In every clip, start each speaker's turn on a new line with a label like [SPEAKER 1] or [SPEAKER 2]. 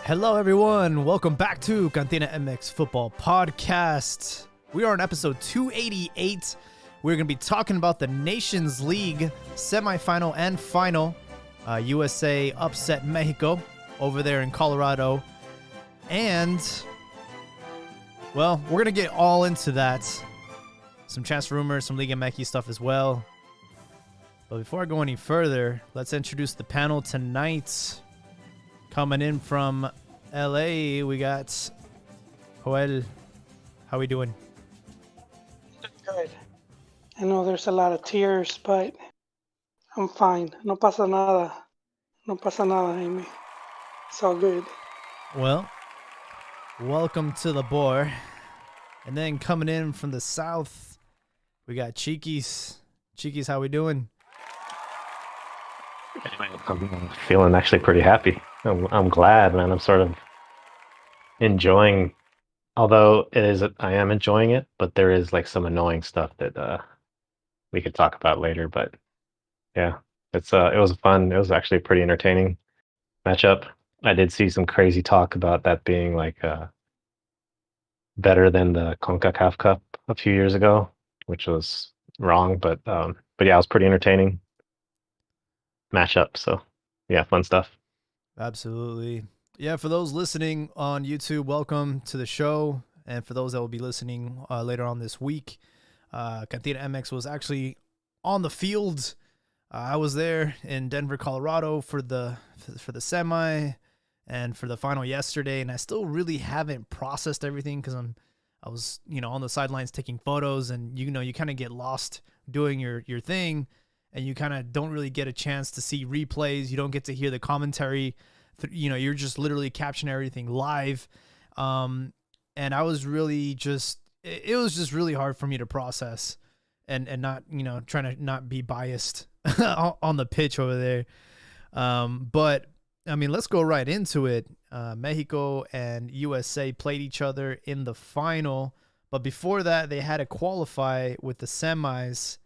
[SPEAKER 1] Hello, everyone. Welcome back to CantinaMX Football Podcast. We are on episode 288. We're going to be talking about the Nations League semifinal and final. USA upset Mexico over there in Colorado. And, well, we're going to get all into that. Some transfer rumors, some Liga MX stuff as well. But before I go any further, let's introduce the panel tonight. Coming in from LA, we got Joel. How we doing?
[SPEAKER 2] Good. I know there's a lot of tears, but I'm fine. No pasa nada. No pasa nada, Amy. It's all good.
[SPEAKER 1] Well, welcome to the board. And then coming in from the south, we got Cheekies. Cheekies, how we doing?
[SPEAKER 3] I'm feeling actually pretty happy. I'm glad, man. I'm sort of enjoying, although I am enjoying it, but there is like some annoying stuff that we could talk about later. But yeah, it was actually a pretty entertaining matchup. I did see some crazy talk about that being like better than the CONCACAF Cup a few years ago, which was wrong. But yeah, it was pretty entertaining matchup. So yeah, fun stuff.
[SPEAKER 1] Absolutely. Yeah, for those listening on YouTube, welcome to the show. And for those that will be listening later on this week, CantinaMX was actually on the field. I was there in Denver, Colorado for the semi and for the final yesterday, and I still really haven't processed everything because I was on the sidelines taking photos, and you kind of get lost doing your thing, and you kind of don't really get a chance to see replays. You don't get to hear the commentary. You're just literally capturing everything live. And I was really it was just really hard for me to process and not, trying to not be biased on the pitch over there. But I mean, let's go right into it. Mexico and USA played each other in the final, but before that they had to qualify with the semis,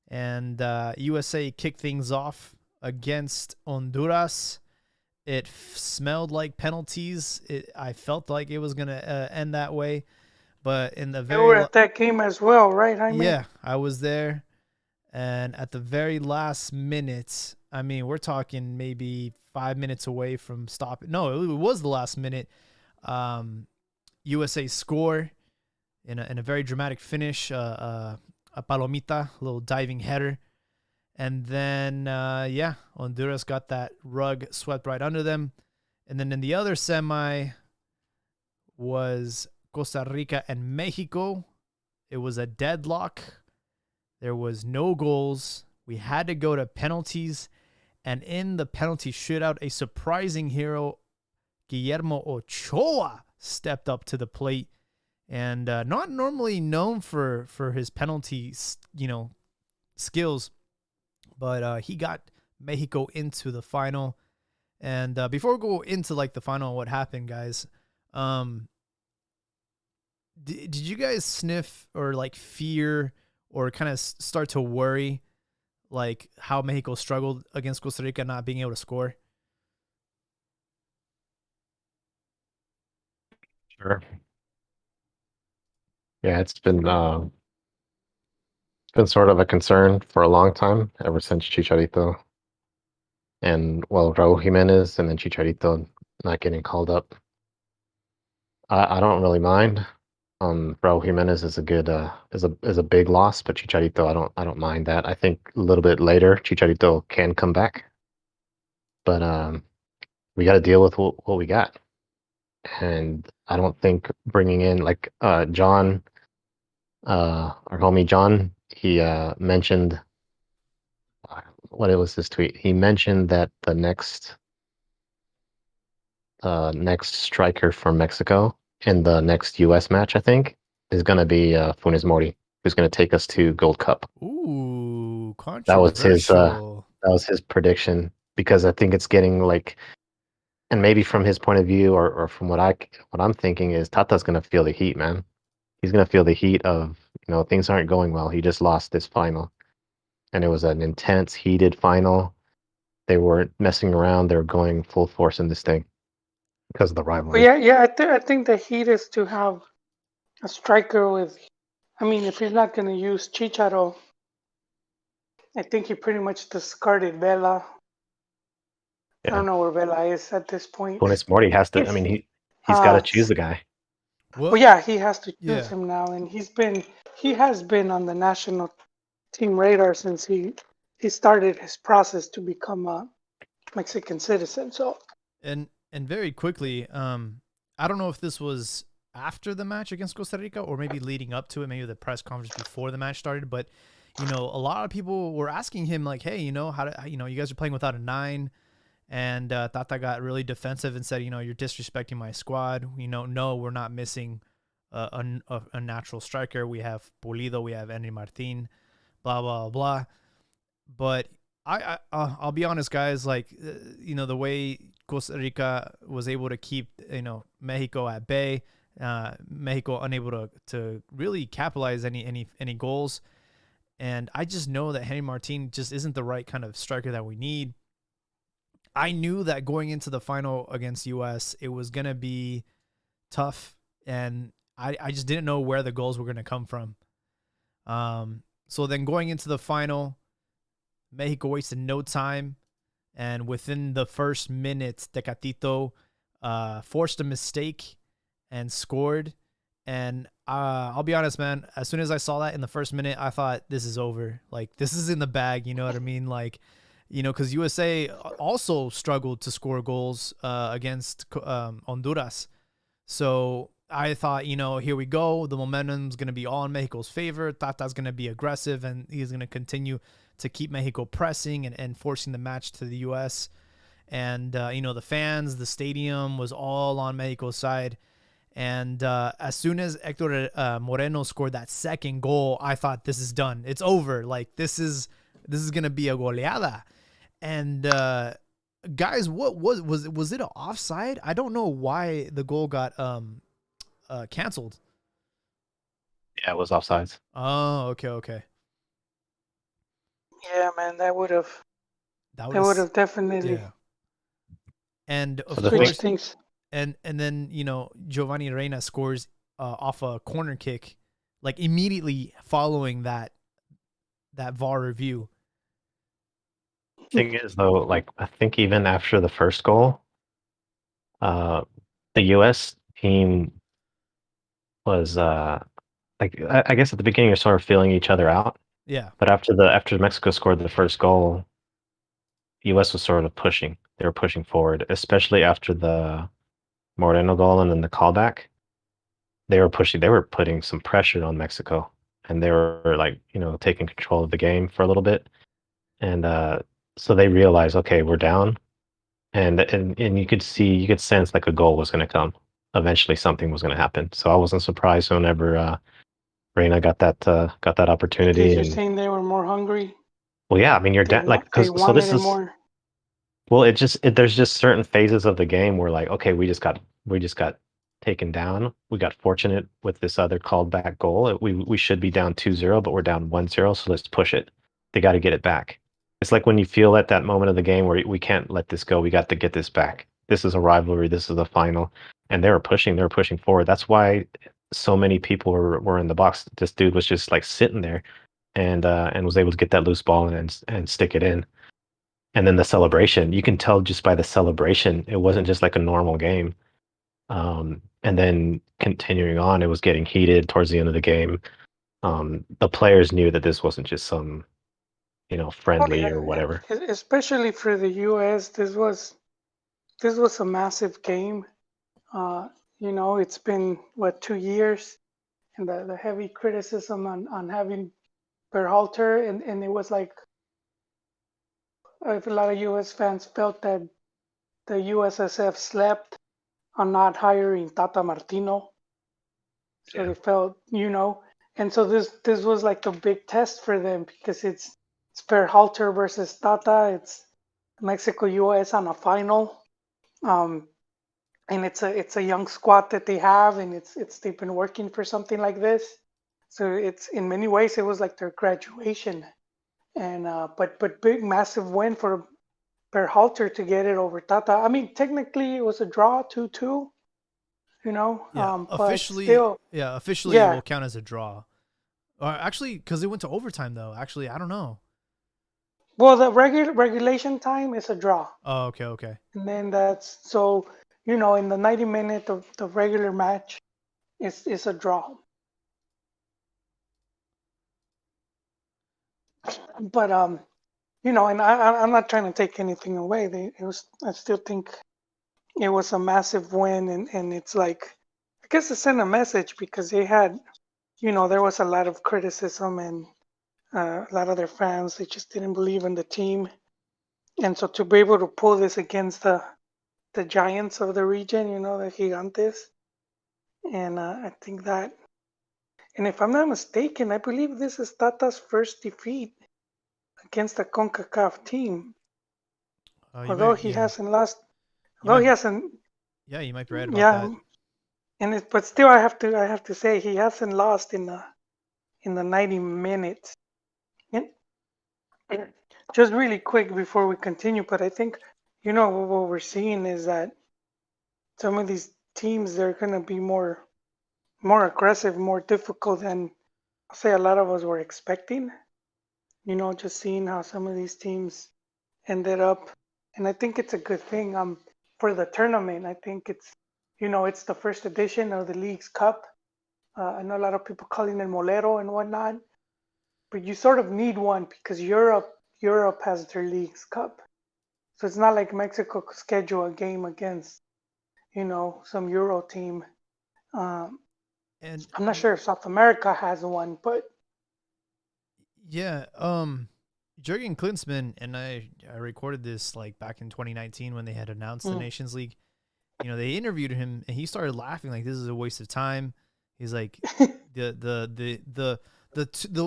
[SPEAKER 1] and USA kicked things off against Honduras. It smelled like penalties. I felt like it was going to end that way. But in the
[SPEAKER 2] You were at that game as well, right, Jaime?
[SPEAKER 1] Yeah, I was there. And at the very last minute, I mean, we're talking maybe 5 minutes away from stopping. No, it was the last minute. USA score in a very dramatic finish. A palomita, a little diving header. And then, Honduras got that rug swept right under them. And then in the other semi was Costa Rica and Mexico. It was a deadlock. There was no goals. We had to go to penalties. And in the penalty shootout, a surprising hero, Guillermo Ochoa, stepped up to the plate. And not normally known for his penalty, skills. But he got Mexico into the final. And before we go into like the final, what happened, guys? Did you guys sniff or like fear or kind of start to worry like how Mexico struggled against Costa Rica not being able to score?
[SPEAKER 3] Sure. Yeah, it's been sort of a concern for a long time, ever since Chicharito and Raúl Jimenez, and then Chicharito not getting called up. I don't really mind. Raúl Jimenez is a good is a big loss, but Chicharito I don't mind that. I think a little bit later Chicharito can come back, but we got to deal with what we got, and I don't think bringing in like John, our homie John, he mentioned what it was this tweet. He mentioned that the next striker for Mexico in the next US match, I think, is going to be Funes Mori, who's going to take us to Gold Cup.
[SPEAKER 1] Ooh, controversial.
[SPEAKER 3] That was his prediction, because I think it's getting like, and maybe from his point of view or from what I'm thinking is Tata's going to feel the heat, man. He's going to feel the heat of, things aren't going well. He just lost this final, and it was an intense, heated final. They weren't messing around. They were going full force in this thing. because of the
[SPEAKER 2] But
[SPEAKER 3] rivalry.
[SPEAKER 2] yeah. I think the Heat is to have a striker with. I mean, if he's not going to use Chicharo, I think he pretty much discarded Vela. I
[SPEAKER 3] Yeah.
[SPEAKER 2] don't know where Vela is at this point.
[SPEAKER 3] Funes Mori has to. I
[SPEAKER 2] He's
[SPEAKER 3] mean, he's got to
[SPEAKER 2] uh,
[SPEAKER 3] choose the guy.
[SPEAKER 2] well,
[SPEAKER 1] Well,
[SPEAKER 2] yeah, he has to choose
[SPEAKER 1] yeah.
[SPEAKER 2] him now, and he has been on the national team radar since he started his process to become a Mexican citizen. So
[SPEAKER 1] And very quickly, I don't know if this was after the match against Costa Rica or maybe leading up to it, maybe the press conference before the match started. But a lot of people were asking him like, "Hey, you guys are playing without a 9." And Tata got really defensive and said, "You're disrespecting my squad. No, we're not missing a natural striker. We have Pulido, we have Henry Martin, blah blah blah." But I'll be honest, guys. Like, the way Costa Rica was able to keep Mexico at bay, Mexico unable to really capitalize any goals, and I just know that Henry Martin just isn't the right kind of striker that we need. I knew that going into the final against US, it was gonna be tough, and I just didn't know where the goals were gonna come from. So then going into the final, Mexico wasted no time, and within the first minute, Tecatito forced a mistake and scored. And I'll be honest, man. As soon as I saw that in the first minute, I thought this is over. Like, this is in the bag. You know what I mean? Like, because USA also struggled to score goals against Honduras. So I thought, here we go. The momentum's going to be all in Mexico's favor. Tata's going to be aggressive, and he's going to continue to keep Mexico pressing and forcing the match to the U.S. And, the fans, the stadium was all on Mexico's side. And as soon as Hector Moreno scored that second goal, I thought, this is done. It's over. Like, this is going to be a goleada. And guys, what was it an offside? I don't know why the goal got canceled.
[SPEAKER 3] Yeah, it was offsides.
[SPEAKER 1] Oh, okay.
[SPEAKER 2] yeah, man, that would
[SPEAKER 1] That
[SPEAKER 2] have definitely
[SPEAKER 1] yeah. And
[SPEAKER 3] So
[SPEAKER 1] of
[SPEAKER 3] the thing,
[SPEAKER 2] switched
[SPEAKER 1] course,
[SPEAKER 2] things.
[SPEAKER 1] and then Giovanni Reina scores off a corner kick, like immediately following that VAR review.
[SPEAKER 3] thing is though, like I think even after the first goal, the U.S. team was like I guess at the beginning you're sort of feeling each other out,
[SPEAKER 1] Yeah,
[SPEAKER 3] but after Mexico scored the first goal, U.S. was sort of pushing. They were pushing forward, especially after the Moreno goal and then the callback. They were pushing. They were putting some pressure on Mexico, and they were like taking control of the game for a little bit. And so they realized, okay, we're down, and you could sense like a goal was going to come. Eventually, something was going to happen. So I wasn't surprised whenever Reina got that
[SPEAKER 2] Because
[SPEAKER 3] opportunity.
[SPEAKER 2] you're
[SPEAKER 3] And
[SPEAKER 2] saying they were more hungry.
[SPEAKER 3] well, yeah, I mean, you're down like
[SPEAKER 2] They
[SPEAKER 3] because so
[SPEAKER 2] wanted
[SPEAKER 3] this
[SPEAKER 2] it
[SPEAKER 3] is
[SPEAKER 2] more.
[SPEAKER 3] well, there's just certain phases of the game where like, okay, we just got taken down. We got fortunate with this other called back goal. We should be down 2-0, but we're down 1-0, so let's push it. They got to get it back. It's like when you feel at that moment of the game where we can't let this go. We got to get this back. This is a rivalry. This is the final. And they were pushing forward. That's why so many people were in the box. This dude was just like sitting there and was able to get that loose ball and stick it in. And then the celebration, you can tell just by the celebration, it wasn't just like a normal game. And then continuing on, it was getting heated towards the end of the game. The players knew that this wasn't just some,
[SPEAKER 2] Oh
[SPEAKER 3] friendly or
[SPEAKER 2] yeah,
[SPEAKER 3] whatever.
[SPEAKER 2] especially for the U.S. This was a massive game. Uh, it's been what 2 years, and the heavy criticism on having Berhalter, and it was like a lot of U.S. fans felt that the USSF slept on not hiring Tata Martino, so
[SPEAKER 3] Yeah.
[SPEAKER 2] they felt, and so this was like a big test for them because it's Berhalter versus Tata. It's Mexico U.S. on a final. Um, and it's a young squad that they have, and it's they've been working for something like this. So it's in many ways it was like their graduation, and but big massive win for Berhalter to get it over Tata. I mean, technically it was a draw, 2-2,
[SPEAKER 1] Yeah,
[SPEAKER 2] but
[SPEAKER 1] officially,
[SPEAKER 2] still,
[SPEAKER 1] officially it
[SPEAKER 2] yeah.
[SPEAKER 1] will count as a draw. Or actually, because it went to overtime though. Actually, I don't know.
[SPEAKER 2] Well, the regulation time is a draw,
[SPEAKER 1] Oh, okay.
[SPEAKER 2] and then that's so in the 90 minute of the regular match, it's a draw. But and I'm not trying to take anything away. I still think it was a massive win, and it's like, I guess it sent a message because they had, there was a lot of criticism and a lot of their fans, they just didn't believe in the team. And so to be able to pull this against the giants of the region, the Gigantes, and I think that, and if I'm not mistaken, I believe this is Tata's first defeat against a CONCACAF team,
[SPEAKER 1] You
[SPEAKER 2] although
[SPEAKER 1] might,
[SPEAKER 2] he
[SPEAKER 1] yeah,
[SPEAKER 2] hasn't lost,
[SPEAKER 1] you
[SPEAKER 2] although
[SPEAKER 1] might,
[SPEAKER 2] he hasn't,
[SPEAKER 1] yeah, you might be right about
[SPEAKER 2] yeah,
[SPEAKER 1] that.
[SPEAKER 2] but still I have to say he hasn't lost in the 90 minutes. And just really quick before we continue, but I think what we're seeing is that some of these teams, they're going to be more aggressive, more difficult than I'll say a lot of us were expecting. Just seeing how some of these teams ended up, and I think it's a good thing for the tournament. I think it's the first edition of the League's Cup. I know a lot of people calling it Molero and whatnot, but you sort of need one because Europe has their League's Cup. So it's not like Mexico could schedule a game against, some Euro team. Um,
[SPEAKER 1] And
[SPEAKER 2] I'm not sure if South America has one, but
[SPEAKER 1] yeah, Jurgen Klinsmann and I recorded this like back in 2019 when they had announced the
[SPEAKER 2] mm,
[SPEAKER 1] Nations League. They interviewed him and he started laughing like this is a waste of time. He's like the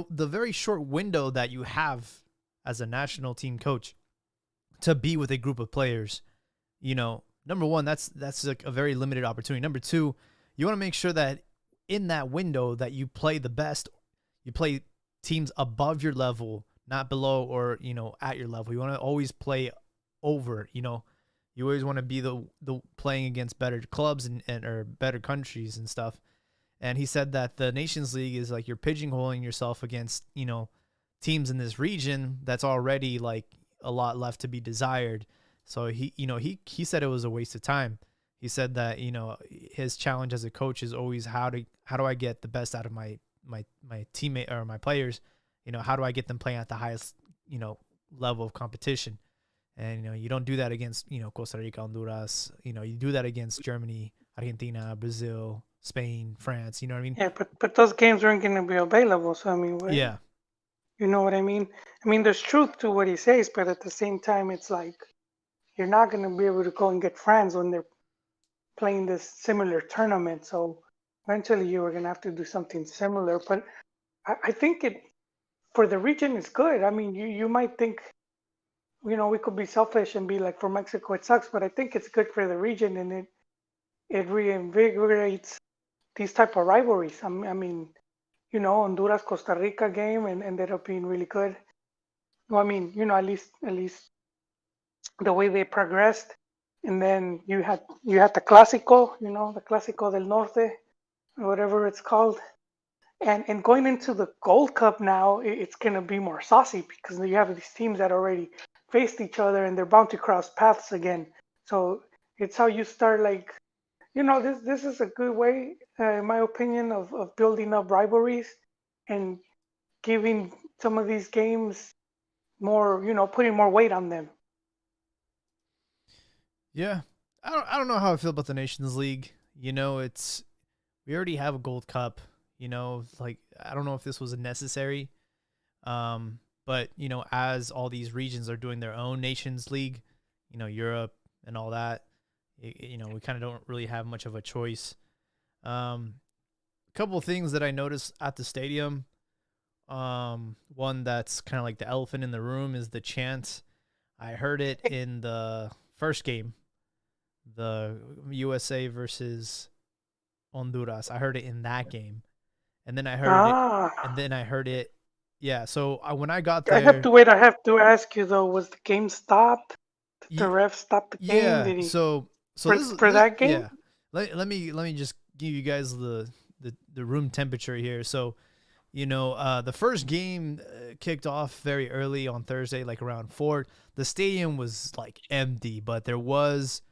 [SPEAKER 1] very short window that you have as a national team coach to be with a group of players, number one, that's like a very limited opportunity. Number two, you want to make sure that in that window that you play the best, you play teams above your level, not below or at your level. You want to always play over. You always want to be the playing against better clubs and or better countries and stuff. And he said that the Nations League is like you're pigeonholing yourself against teams in this region that's already like a lot left to be desired. So he said it was a waste of time. He said that his challenge as a coach is always how do I get the best out of my teammate or my players. How do I get them playing at the highest level of competition? And you don't do that against Costa Rica, Honduras. You do that against Germany, Argentina, Brazil, Spain, France. You know what I mean?
[SPEAKER 2] yeah, but those games aren't going to be available. So I mean,
[SPEAKER 1] Yeah.
[SPEAKER 2] you know what I mean? I mean, there's truth to what he says, but at the same time, it's like you're not going to be able to go and get friends when they're playing this similar tournament. So eventually, you are going to have to do something similar. But I think it for the region is good. I mean, you might think, we could be selfish and be like, for Mexico it sucks, but I think it's good for the region, and it reinvigorates these type of rivalries. I mean, Honduras Costa Rica game and ended up being really good. Well, I mean, at least the way they progressed, and then you had the Clásico, the Clásico del Norte, or whatever it's called. And going into the Gold Cup now, it's gonna be more saucy because you have these teams that already faced each other and they're bound to cross paths again. So it's how you start, like, this is a good way, in my opinion, of building up rivalries and giving some of these games more, putting more weight on them.
[SPEAKER 1] Yeah. I don't know how I feel about the Nations League. It's we already have a Gold Cup. Like I don't know if this was necessary. But as all these regions are doing their own Nations League, Europe and all that, we kind of don't really have much of a choice. A couple of things that I noticed at the stadium. One that's kind of like the elephant in the room is the chant. I heard it in the first game, the USA versus Honduras. I heard it in that game, and then I heard it,
[SPEAKER 2] Ah,
[SPEAKER 1] and then I heard it. Yeah. So when I got
[SPEAKER 2] I have
[SPEAKER 1] there,
[SPEAKER 2] to wait. I have to ask you though, was the game stopped? Did the ref stop the game?
[SPEAKER 1] Yeah.
[SPEAKER 2] Did he
[SPEAKER 1] So
[SPEAKER 2] for
[SPEAKER 1] this
[SPEAKER 2] for that game?
[SPEAKER 1] yeah. Let me just give you guys the room temperature here. So, the first game kicked off very early on Thursday, like around 4. The stadium was like empty, but there was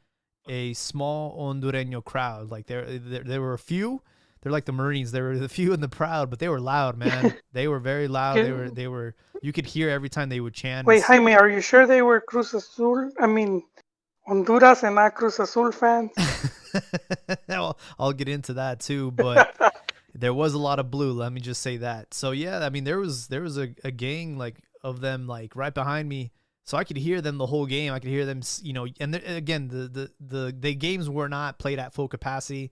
[SPEAKER 1] a small Hondureño crowd. Like there were a few. They're like the Marines. There were the few in the crowd, but they were loud, man. They were very loud. They were. You could hear every time they would chant.
[SPEAKER 2] Wait, Jaime, are you sure they were Cruz Azul? I mean, Honduras and not Cruz Azul fans?
[SPEAKER 1] I'll get into that too, but there was a lot of blue. Let me just say that. So yeah, I mean there was a gang like of them like right behind me, so I could hear them the whole game. I could hear them, and again the games were not played at full capacity.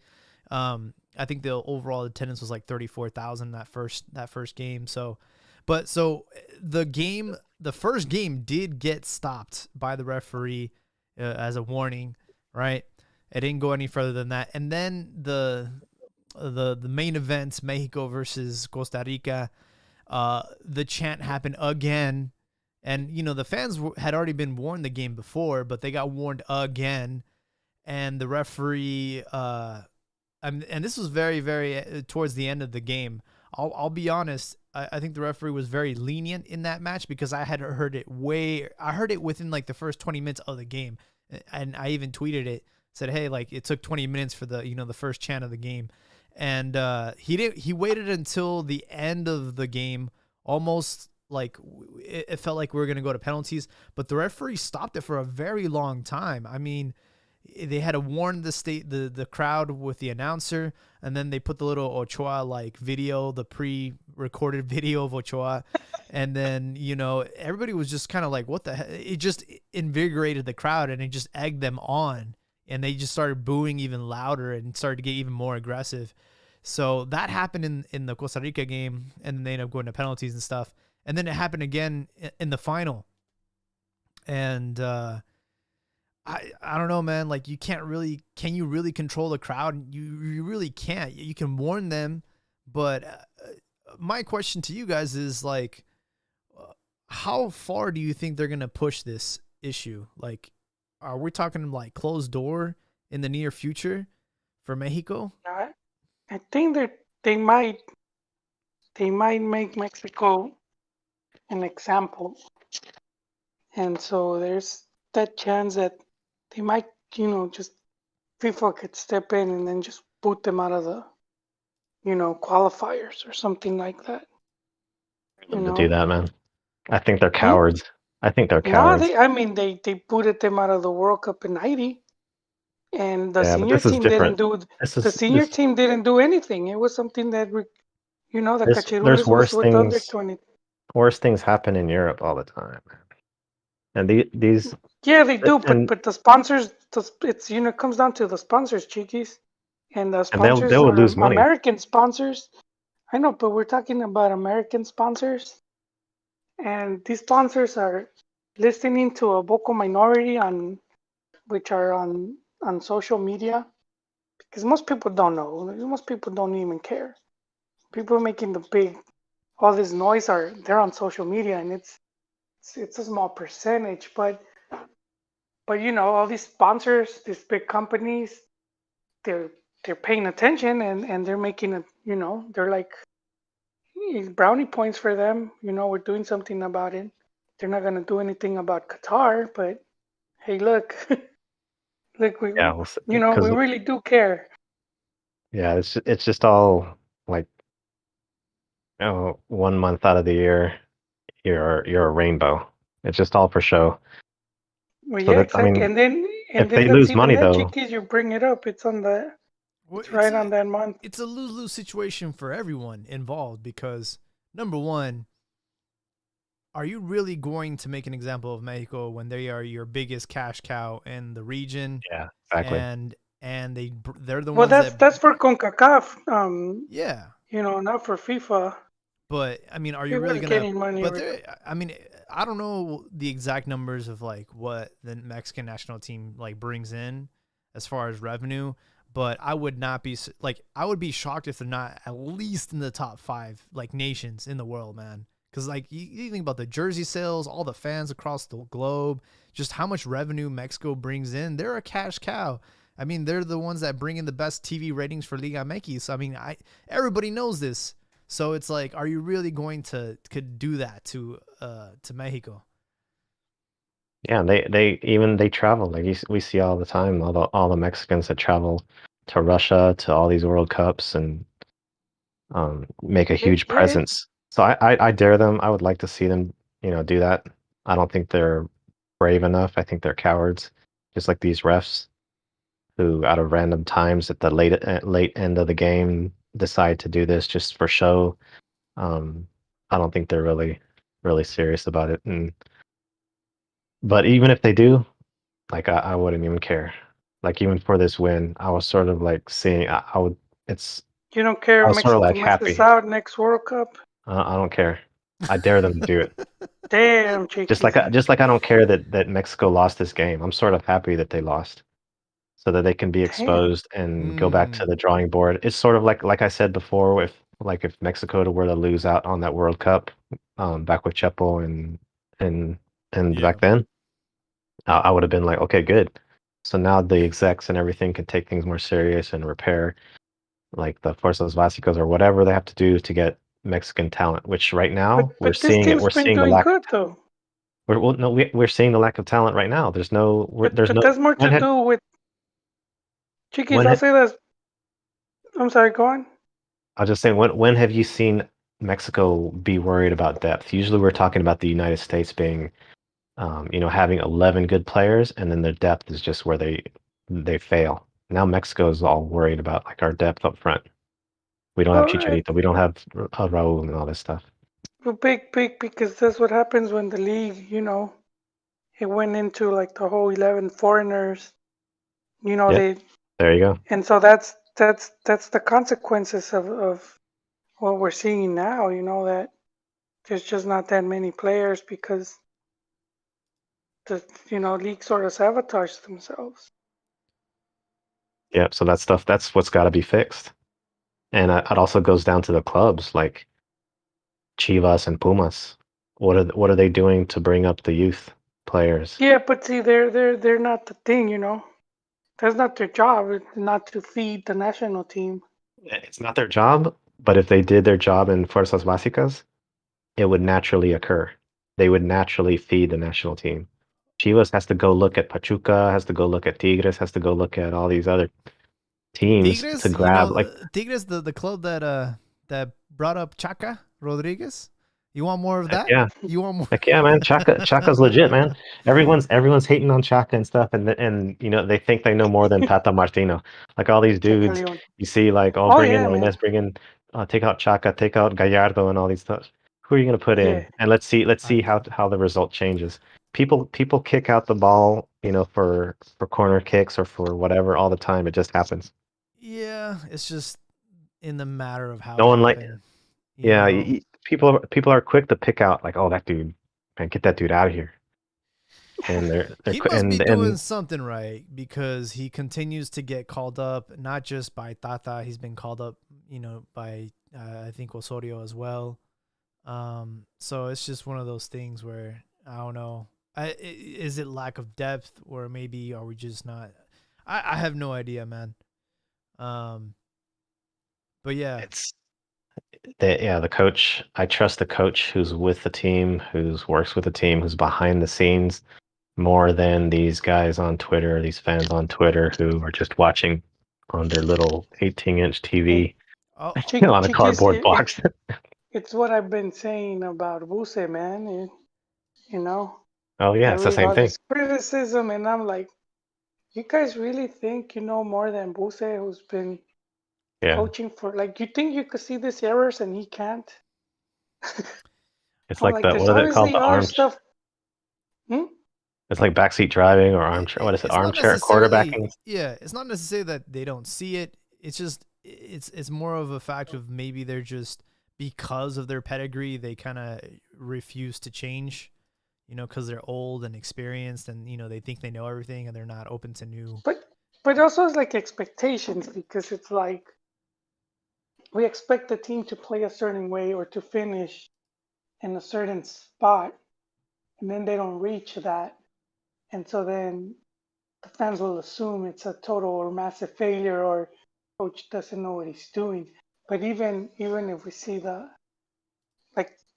[SPEAKER 1] I think the overall attendance was like 34,000 that first game. So the first game did get stopped by the referee as a warning, right? It didn't go any further than that. And then the main event, Mexico versus Costa Rica, the chant happened again. And, the fans had already been warned the game before, but they got warned again. And the referee, and this was very, very towards the end of the game. I'll be honest. I think the referee was very lenient in that match because I heard it within like the first 20 minutes of the game. And I even tweeted it, said, hey, like it took 20 minutes for the first chant of the game. And he waited until the end of the game, almost like it felt like we were going to go to penalties, but the referee stopped it for a very long time. I mean, they had to warn the crowd with the announcer, and then they put the little Ochoa like video, the pre-recorded video of Ochoa, and then everybody was just kind of like, what the heck? It just invigorated the crowd, and it just egged them on, and they just started booing even louder and started to get even more aggressive. So that happened in the Costa Rica game, and then they ended up going to penalties and stuff, and then it happened again in the final, and I don't know, man. Like can you really control the crowd? You really can't. You can warn them, but my question to you guys is like, how far do you think they're gonna push this issue? Like, are we talking like closed door in the near future for Mexico?
[SPEAKER 2] I think that they might make Mexico an example, and so there's that chance that they might, just FIFA could step in and then just boot them out of the, qualifiers or something like that.
[SPEAKER 3] To do that, man. I think they're cowards. I think they're
[SPEAKER 2] No,
[SPEAKER 3] cowards.
[SPEAKER 2] they booted them out of the World Cup in '90, and the
[SPEAKER 3] Yeah, but
[SPEAKER 2] senior
[SPEAKER 3] this is
[SPEAKER 2] team
[SPEAKER 3] different.
[SPEAKER 2] team didn't do anything. It was something that the
[SPEAKER 3] There's
[SPEAKER 2] Cachirules was with the under 20.
[SPEAKER 3] worse things happen in Europe all the time, and these
[SPEAKER 2] Yeah, they do,
[SPEAKER 3] and
[SPEAKER 2] but the sponsors, it's it comes down to the sponsors, Chiquis, and the
[SPEAKER 3] and they
[SPEAKER 2] sponsors
[SPEAKER 3] will
[SPEAKER 2] are
[SPEAKER 3] lose money.
[SPEAKER 2] American sponsors. I know, but we're talking about American sponsors, and these sponsors are listening to a vocal minority which are on social media, because most people don't know. Most people don't even care. People making all this noise they're on social media, and it's a small percentage, but all these sponsors, these big companies, they're paying attention, and they're making they're like brownie points for them. We're doing something about it. They're not gonna do anything about Qatar, but hey, look, look, we
[SPEAKER 3] Yeah,
[SPEAKER 2] we really do care.
[SPEAKER 3] Yeah, it's just all like 1 month out of the year you're a rainbow. It's just all for show.
[SPEAKER 2] Well,
[SPEAKER 3] So
[SPEAKER 2] yeah,
[SPEAKER 3] that, I
[SPEAKER 2] exactly.
[SPEAKER 3] mean,
[SPEAKER 2] And
[SPEAKER 3] if
[SPEAKER 2] then
[SPEAKER 3] they
[SPEAKER 2] that's
[SPEAKER 3] lose
[SPEAKER 2] even
[SPEAKER 3] money
[SPEAKER 2] that,
[SPEAKER 3] though,
[SPEAKER 2] Chiquis, you bring it up. It's right on that month.
[SPEAKER 1] It's a lose-lose situation for everyone involved because number one, are you really going to make an example of Mexico when they are your biggest cash cow in the region?
[SPEAKER 3] yeah, exactly.
[SPEAKER 1] And they're the
[SPEAKER 2] Well,
[SPEAKER 1] ones
[SPEAKER 2] that's for CONCACAF.
[SPEAKER 1] yeah.
[SPEAKER 2] Not for FIFA.
[SPEAKER 1] But I mean, are you
[SPEAKER 2] FIFA
[SPEAKER 1] really
[SPEAKER 2] is
[SPEAKER 1] gonna?
[SPEAKER 2] getting money.
[SPEAKER 1] But I mean, I don't know the exact numbers of like what the Mexican national team like brings in as far as revenue. But I would not be like I would be shocked if they're not at least in the top 5 like nations in the world, man. Because like you think about the jersey sales, all the fans across the globe, just how much revenue Mexico brings in. They're a cash cow. I mean, they're the ones that bring in the best TV ratings for Liga MX. I mean, everybody knows this. So it's like, are you really going to could do that to Mexico?
[SPEAKER 3] Yeah, they travel. Like we see all the time, all the Mexicans that travel to Russia to all these World Cups and make a huge
[SPEAKER 2] Yeah,
[SPEAKER 3] presence. So I dare them. I would like to see them, do that. I don't think they're brave enough. I think they're cowards, just like these refs who, out of random times at the late end of the game, decide to do this just for show. I don't think they're really serious about it. But even if they do, like I wouldn't even care. Like even for this win, I was sort of like seeing. I would. It's.
[SPEAKER 2] you don't care
[SPEAKER 3] I
[SPEAKER 2] if
[SPEAKER 3] was sort of
[SPEAKER 2] Mexico
[SPEAKER 3] like
[SPEAKER 2] misses
[SPEAKER 3] happy.
[SPEAKER 2] out next World Cup?
[SPEAKER 3] I don't care. I dare them to do it.
[SPEAKER 2] Damn, Chiquis.
[SPEAKER 3] Just like I don't care that Mexico lost this game. I'm sort of happy that they lost, so that they can be
[SPEAKER 2] Damn.
[SPEAKER 3] exposed and go back to the drawing board. It's sort of like I said before, if Mexico were to lose out on that World Cup, back with Chepo and
[SPEAKER 1] Yeah.
[SPEAKER 3] back then, I would have been like, okay, good. So now the execs and everything can take things more serious and repair like the Fuerzas Básicas or whatever they have to do to get Mexican talent. Which right now we're
[SPEAKER 2] But this
[SPEAKER 3] seeing it.
[SPEAKER 2] team's
[SPEAKER 3] We're
[SPEAKER 2] been
[SPEAKER 3] seeing the
[SPEAKER 2] doing
[SPEAKER 3] lack.
[SPEAKER 2] good though.
[SPEAKER 3] We're seeing the lack of talent right now. There's no. There's
[SPEAKER 2] But
[SPEAKER 3] no.
[SPEAKER 2] that's more to
[SPEAKER 3] When had
[SPEAKER 2] do with Chiquis.
[SPEAKER 3] when
[SPEAKER 2] I'll
[SPEAKER 3] had
[SPEAKER 2] say this. I'm sorry, go on.
[SPEAKER 3] I was just saying, when have you seen Mexico be worried about depth? Usually, we're talking about the United States being, having 11 good players, and then their depth is just where they fail. Now Mexico is all worried about like our depth up front. We don't have
[SPEAKER 2] Well,
[SPEAKER 3] Chicharito. We don't have Raúl and all this stuff.
[SPEAKER 2] big, because that's what happens when the league, it went into like the whole 11 foreigners.
[SPEAKER 3] Yep.
[SPEAKER 2] They,
[SPEAKER 3] There you go.
[SPEAKER 2] and so that's the consequences of what we're seeing now. That there's just not that many players because the league sort of sabotaged themselves.
[SPEAKER 3] Yep. So that's what's got to be fixed. And it also goes down to the clubs like Chivas and Pumas. What are they doing to bring up the youth players?
[SPEAKER 2] Yeah, but see, they're not the thing. That's not their job. It's not to feed the national team.
[SPEAKER 3] It's not their job, but if they did their job in Fuerzas Básicas, it would naturally occur. They would naturally feed the national team. Chivas has to go look at Pachuca, has to go look at Tigres, has to go look at all these other teams to
[SPEAKER 1] Tigres,
[SPEAKER 3] grab. Like,
[SPEAKER 1] Tigres, the club that brought up Chaca Rodriguez. You want more of that?
[SPEAKER 3] yeah,
[SPEAKER 1] You want more?
[SPEAKER 3] Heck yeah, man. Chaka's legit, man. Everyone's hating on Chaka and stuff, and they think they know more than Tata Martino. Like all these
[SPEAKER 2] Checa
[SPEAKER 3] dudes,
[SPEAKER 2] Leon.
[SPEAKER 3] you see, like, oh,
[SPEAKER 2] Oh
[SPEAKER 3] bring in
[SPEAKER 2] yeah, man.
[SPEAKER 3] Lainez, bring in, take out Chaka, take out Gallardo, and all these stuff. Who are you gonna put
[SPEAKER 2] Yeah.
[SPEAKER 3] in? And let's see how the result changes. People kick out the ball, for corner kicks or for whatever all the time. It just happens.
[SPEAKER 1] Yeah, it's just in the matter of how
[SPEAKER 3] No
[SPEAKER 1] it
[SPEAKER 3] one like,
[SPEAKER 1] happened.
[SPEAKER 3] yeah, people are quick to pick out like, oh, that dude, man, get that dude out of here. And
[SPEAKER 1] He must be doing something right because he continues to get called up, not just by Tata. He's been called up, by I think Osorio as well. So it's just one of those things where I don't know. Is it lack of depth, or maybe are we just not? I have no idea, man. But yeah,
[SPEAKER 3] the coach. I trust the coach who's with the team, who's works with the team, who's behind the scenes more than these guys on Twitter, these fans on Twitter who are just watching on their little 18-inch TV
[SPEAKER 1] oh,
[SPEAKER 3] on a
[SPEAKER 2] Chiquis,
[SPEAKER 3] cardboard box.
[SPEAKER 2] it's what I've been saying about Buse, man. You know,
[SPEAKER 3] Oh yeah,
[SPEAKER 2] I
[SPEAKER 3] it's the
[SPEAKER 2] read
[SPEAKER 3] same
[SPEAKER 2] all
[SPEAKER 3] thing.
[SPEAKER 2] this criticism, and I'm like, you guys really think you know more than Buse, who's been
[SPEAKER 3] Yeah,
[SPEAKER 2] coaching for like? You think you could see these errors and he can't?
[SPEAKER 3] it's
[SPEAKER 2] I'm
[SPEAKER 3] like
[SPEAKER 2] like,
[SPEAKER 3] the
[SPEAKER 2] there's
[SPEAKER 3] what is it called?
[SPEAKER 2] obviously
[SPEAKER 3] The
[SPEAKER 2] other
[SPEAKER 3] arm.
[SPEAKER 2] stuff. Hmm?
[SPEAKER 3] It's like backseat driving or armchair. What is it?
[SPEAKER 1] it's not
[SPEAKER 3] Armchair
[SPEAKER 1] necessarily.
[SPEAKER 3] quarterbacking.
[SPEAKER 1] Yeah, it's not necessarily that they don't see it. It's just it's more of a fact of maybe they're just because of their pedigree they kind of refuse to change. Because they're old and experienced, and they think they know everything, and they're not open to new.
[SPEAKER 2] But also it's like expectations because it's like we expect the team to play a certain way or to finish in a certain spot, and then they don't reach that, and so then the fans will assume it's a total or massive failure, or coach doesn't know what he's doing. But even if we see the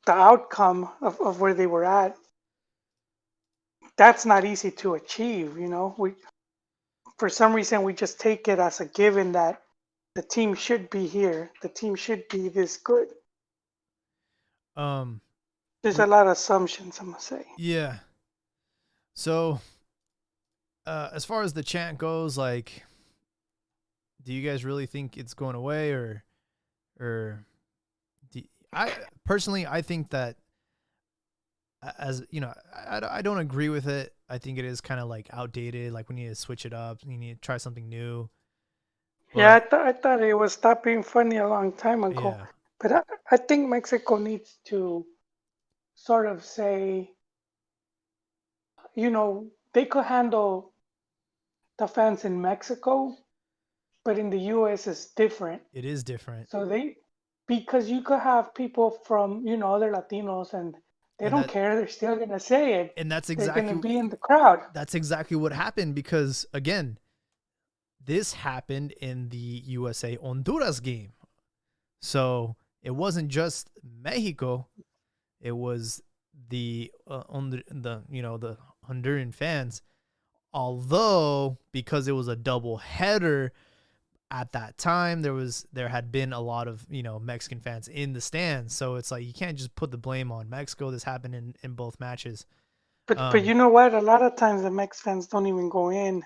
[SPEAKER 2] outcome of where they were at, that's not easy to achieve. We for some reason we just take it as a given that the team should be here, the team should be this good.
[SPEAKER 1] Um,
[SPEAKER 2] There's a lot of assumptions, I must say.
[SPEAKER 1] yeah. So, as far as the chant goes, like, do you guys really think it's going away, or I personally, I think that, as you know, I don't agree with it. I think it is kind of like outdated. Like, we need to switch it up. We need to try something new.
[SPEAKER 2] Yeah,
[SPEAKER 1] But
[SPEAKER 2] I thought it was stop being funny a long time ago.
[SPEAKER 1] yeah,
[SPEAKER 2] But I think Mexico needs to sort of say, they could handle the fans in Mexico, but in the US it's different.
[SPEAKER 1] it is different.
[SPEAKER 2] So because you could have people from, other Latinos, and they
[SPEAKER 1] And
[SPEAKER 2] don't care, they're still gonna say it.
[SPEAKER 1] and that's
[SPEAKER 2] They're gonna
[SPEAKER 1] exactly
[SPEAKER 2] be in the crowd.
[SPEAKER 1] that's exactly what happened, because again, this happened in the USA Honduras game. So it wasn't just Mexico; it was the the Honduran fans. Although, because it was a double header at that time, there had been a lot of Mexican fans in the stands. So it's like, you can't just put the blame on Mexico. This happened in both matches.
[SPEAKER 2] But you know what? A lot of times the Mex fans don't even go in.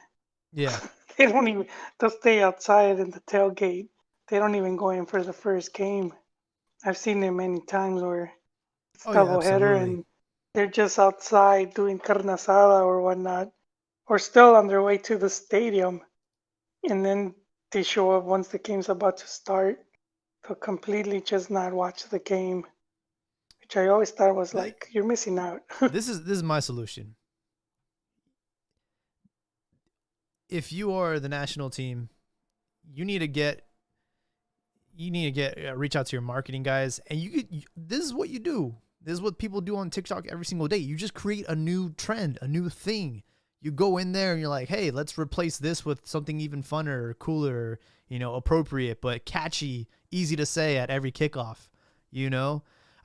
[SPEAKER 1] Yeah.
[SPEAKER 2] They don't even. They'll stay outside in the tailgate. They don't even go in for the first game. I've seen it many times where it's
[SPEAKER 1] Oh yeah,
[SPEAKER 2] double header
[SPEAKER 1] absolutely.
[SPEAKER 2] and they're just outside doing carne asada or whatnot, or still on their way to the stadium, and then they show up once the game's about to start. They'll completely just not watch the game, which I always thought was like, you're missing out.
[SPEAKER 1] This is my solution. If you are the national team, you need to get reach out to your marketing guys, and this is what you do. This is what people do on TikTok every single day. You just create a new trend, a new thing. You go in there and you're like, hey, let's replace this with something even funner or cooler, appropriate but catchy, easy to say at every kickoff. I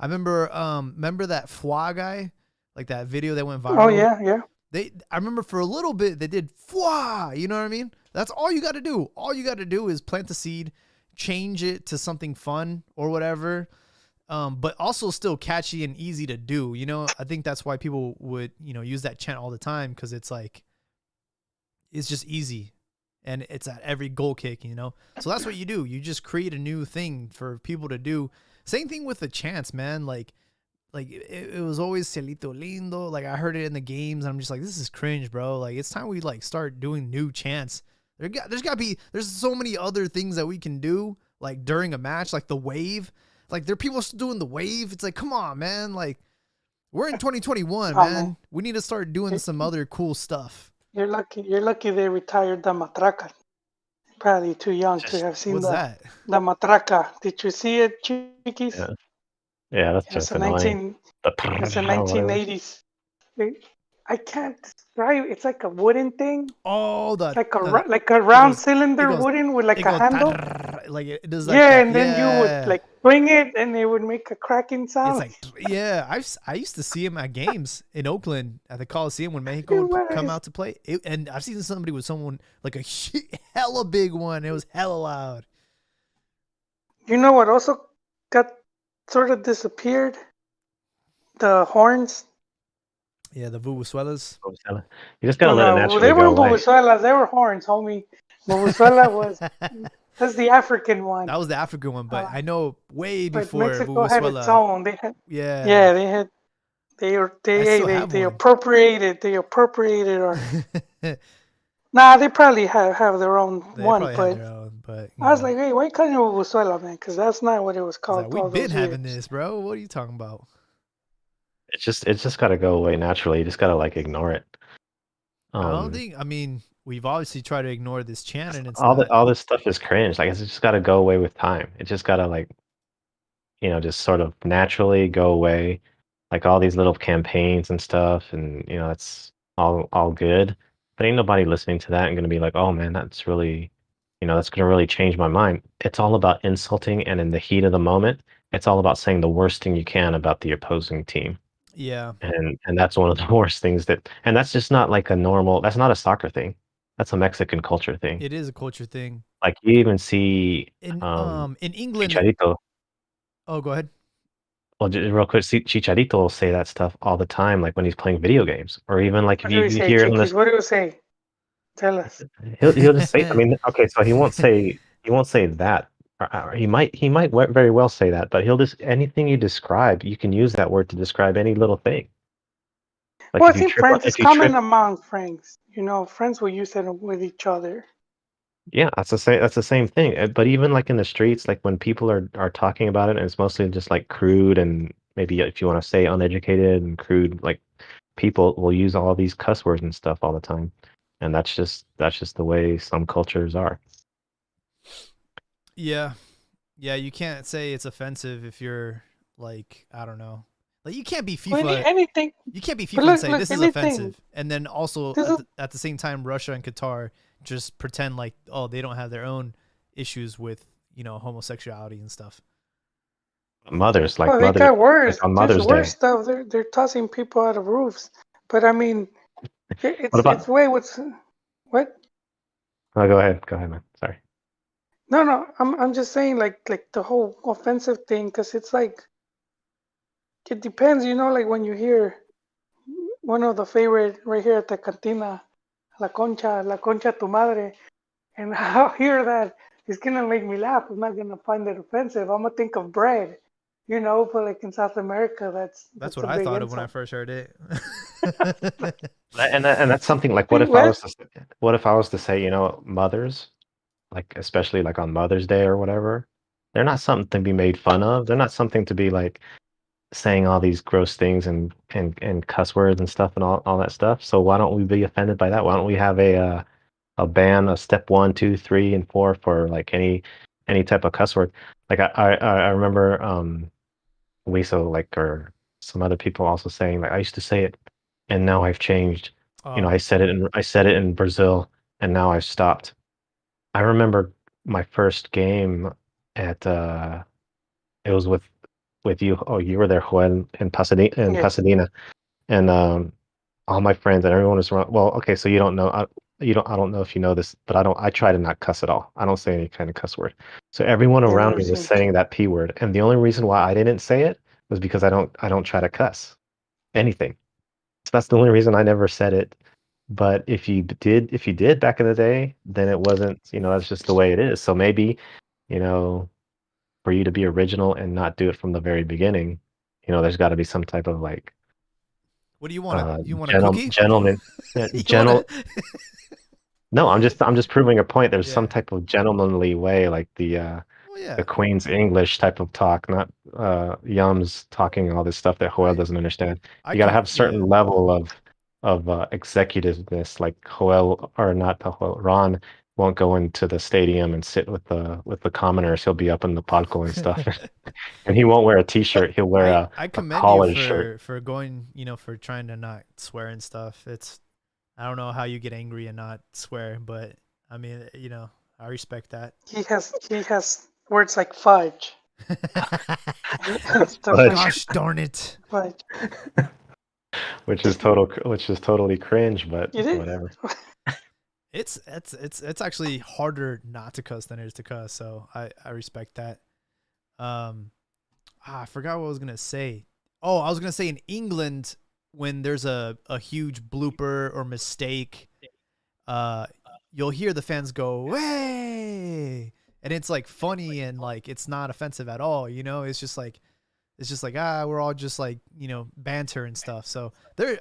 [SPEAKER 1] remember that Fwa guy, like that video that went viral.
[SPEAKER 2] Oh yeah.
[SPEAKER 1] I remember for a little bit they did Fwa, you know what I mean? That's all you got to do. All you got to do is plant the seed, change it to something fun or whatever, but also still catchy and easy to do. I think that's why people would use that chant all the time, because it's like, it's just easy, and it's at every goal kick. So that's what you do. You just create a new thing for people to do. Same thing with the chants, man. Like it was always Cielito Lindo. Like, I heard it in the games, and I'm just like, this is cringe, bro. Like, it's time we start doing new chants. There's so many other things that we can do, like during a match, like the wave. Like, there are people still doing the wave. It's like, come on, man. Like, we're in 2021, man. We need to start doing some other cool stuff.
[SPEAKER 2] You're lucky they retired the matraca. Probably too young to have seen the matraca. Did you see it, Chiquis?
[SPEAKER 3] Yeah, that's just annoying.
[SPEAKER 2] It's a 1980s. I can't describe. It's like a wooden thing.
[SPEAKER 1] Oh,
[SPEAKER 2] like a round cylinder wooden with like a handle.
[SPEAKER 1] Like it does.
[SPEAKER 2] And then you would like bring it, and it would make a cracking sound.
[SPEAKER 1] It's like, I used to see him at games in Oakland at the Coliseum when Mexico would come out to play. And I've seen somebody with someone like a hella big one. It was hella loud.
[SPEAKER 2] You know what also got sort of disappeared? The horns.
[SPEAKER 1] Yeah, the vuvuzuelas.
[SPEAKER 3] You just gotta let it naturally
[SPEAKER 2] they
[SPEAKER 3] go
[SPEAKER 2] weren't vuvuzuelas. They were horns, homie. Vuvuzela was that's the African one.
[SPEAKER 1] That was the African one, but I know way before
[SPEAKER 2] Mexico
[SPEAKER 1] vuvuzuela
[SPEAKER 2] had its own. They had they appropriated or nah, they probably have their own one, but I was like, hey, why can't you vuvuzuela, man? Because that's not what it was called.
[SPEAKER 1] We've been having this, bro. What are you talking about?
[SPEAKER 3] It's just gotta go away naturally. You just gotta ignore it.
[SPEAKER 1] I don't think. I mean, we've obviously tried to ignore this chant, and it's
[SPEAKER 3] all this stuff is cringe. Like, it's just gotta go away with time. It just gotta just sort of naturally go away. like all these little campaigns and stuff, and that's all good. But ain't nobody listening to that and gonna be like, oh man, that's really, that's gonna really change my mind. It's all about insulting, and in the heat of the moment, it's all about saying the worst thing you can about the opposing team.
[SPEAKER 1] Yeah,
[SPEAKER 3] And that's one of the worst things and that's just not like that's not a soccer thing. That's a Mexican culture thing.
[SPEAKER 1] it is a culture thing.
[SPEAKER 3] Like you even see
[SPEAKER 1] In England.
[SPEAKER 3] Chicharito.
[SPEAKER 1] Oh, go ahead.
[SPEAKER 3] Well, just real quick, Chicharito will say that stuff all the time, like when he's playing video games, or even like if
[SPEAKER 2] What do we
[SPEAKER 3] you
[SPEAKER 2] say,
[SPEAKER 3] hear him
[SPEAKER 2] Chiquis? What do we say? Tell us.
[SPEAKER 3] he'll just say. I mean, okay, so he won't say that. Or he might very well say that, but he'll just anything you describe, you can use that word to describe any little thing. Like
[SPEAKER 2] Well, I
[SPEAKER 3] if you
[SPEAKER 2] think
[SPEAKER 3] trip,
[SPEAKER 2] friends is
[SPEAKER 3] if you
[SPEAKER 2] common
[SPEAKER 3] trip,
[SPEAKER 2] among friends. Friends will use it with each other.
[SPEAKER 3] yeah, that's the same. That's the same thing. But even like in the streets, like when people are talking about it, and it's mostly just like crude and maybe if you want to say uneducated and crude, like people will use all these cuss words and stuff all the time, and that's just the way some cultures are.
[SPEAKER 1] Yeah, yeah. You can't say it's offensive if you're like, I don't know, like you can't be
[SPEAKER 2] Well,
[SPEAKER 1] FIFA.
[SPEAKER 2] anything.
[SPEAKER 1] You can't be
[SPEAKER 2] But
[SPEAKER 1] FIFA and
[SPEAKER 2] look,
[SPEAKER 1] say
[SPEAKER 2] look,
[SPEAKER 1] this is
[SPEAKER 2] anything.
[SPEAKER 1] offensive, and then also
[SPEAKER 2] This is
[SPEAKER 1] at the same time, Russia and Qatar just pretend like, oh, they don't have their own issues with homosexuality and stuff.
[SPEAKER 3] Mothers, like
[SPEAKER 2] well, they got
[SPEAKER 3] like
[SPEAKER 2] worse.
[SPEAKER 3] on
[SPEAKER 2] There's
[SPEAKER 3] Mother's
[SPEAKER 2] worse
[SPEAKER 3] Day.
[SPEAKER 2] stuff. They're tossing people out of roofs. But I mean,
[SPEAKER 3] What
[SPEAKER 2] it's
[SPEAKER 3] about?
[SPEAKER 2] way what's what?
[SPEAKER 3] Oh, go ahead, man. Sorry.
[SPEAKER 2] No. I'm just saying like the whole offensive thing because it's like it depends. Like when you hear one of the favorite right here at the cantina, la concha tu madre, and I'll hear that it's gonna make me laugh. I'm not gonna find it offensive. I'm gonna think of bread. But like in South America,
[SPEAKER 1] That's
[SPEAKER 2] that's
[SPEAKER 1] what
[SPEAKER 2] a
[SPEAKER 1] I
[SPEAKER 2] big
[SPEAKER 1] thought of when I
[SPEAKER 2] insult.
[SPEAKER 1] first heard it.
[SPEAKER 3] And that's something like what if I was to say, mothers, like especially like on Mother's Day or whatever, they're not something to be made fun of. They're not something to be like saying all these gross things and cuss words and stuff and all that stuff. So why don't we be offended by that? Why don't we have a ban, a step 1, 2, 3, and 4 for like any type of cuss word? Like I remember Lisa like or some other people also saying like I used to say it and now I've changed.
[SPEAKER 1] Oh,
[SPEAKER 3] I said it in Brazil and now I've stopped. I remember my first game at it was with you. Oh, you were there, Juan, in Pasadena,
[SPEAKER 2] Yes.
[SPEAKER 3] and all my friends and everyone was around. Well, okay, so you don't know. I don't know if you know this, but I don't. I try to not cuss at all. I don't say any kind of cuss word. So everyone
[SPEAKER 2] Yeah,
[SPEAKER 3] around
[SPEAKER 2] we've
[SPEAKER 3] me was
[SPEAKER 2] seen.
[SPEAKER 3] saying that p word, and the only reason why I didn't say it was because I don't try to cuss anything. So that's the only reason I never said it. But if you did back in the day, then it wasn't. That's just the way it is. So maybe, you know, for you to be original and not do it from the very beginning, there's got to be some type of like
[SPEAKER 1] what do you want? You want a
[SPEAKER 3] gentle
[SPEAKER 1] cookie?
[SPEAKER 3] gentleman
[SPEAKER 1] You want
[SPEAKER 3] gentle
[SPEAKER 1] to?
[SPEAKER 3] no, I'm just proving a point. There's some
[SPEAKER 1] Yeah.
[SPEAKER 3] type of gentlemanly way, like
[SPEAKER 1] Well,
[SPEAKER 3] the
[SPEAKER 1] yeah.
[SPEAKER 3] Queen's English type of talk, not Yums talking all this stuff that Joel
[SPEAKER 1] I
[SPEAKER 3] doesn't understand.
[SPEAKER 1] I
[SPEAKER 3] You got to
[SPEAKER 1] can.
[SPEAKER 3] have certain
[SPEAKER 1] Yeah.
[SPEAKER 3] level of executiveness, like Joel or not Joel, Ron won't go into the stadium and sit with the commoners. He'll be up in the palco and stuff, and he won't wear a t-shirt. He'll wear
[SPEAKER 1] I
[SPEAKER 3] a
[SPEAKER 1] commend you
[SPEAKER 3] collared shirt.
[SPEAKER 1] for going, for trying to not swear and stuff. I don't know how you get angry and not swear, but I mean, I respect that.
[SPEAKER 2] He has words like fudge and stuff like
[SPEAKER 3] Fudge.
[SPEAKER 1] Gosh darn it.
[SPEAKER 2] fudge.
[SPEAKER 3] Which is totally cringe, but
[SPEAKER 2] It is.
[SPEAKER 3] whatever.
[SPEAKER 1] It's actually harder not to cuss than it is to cuss, so I respect that. Um I forgot what I was gonna say. Oh, I was gonna say in England when there's a huge blooper or mistake, uh, you'll hear the fans go, "Hey!" and it's like funny and like it's not offensive at all. It's just like we're all just like banter and stuff. So like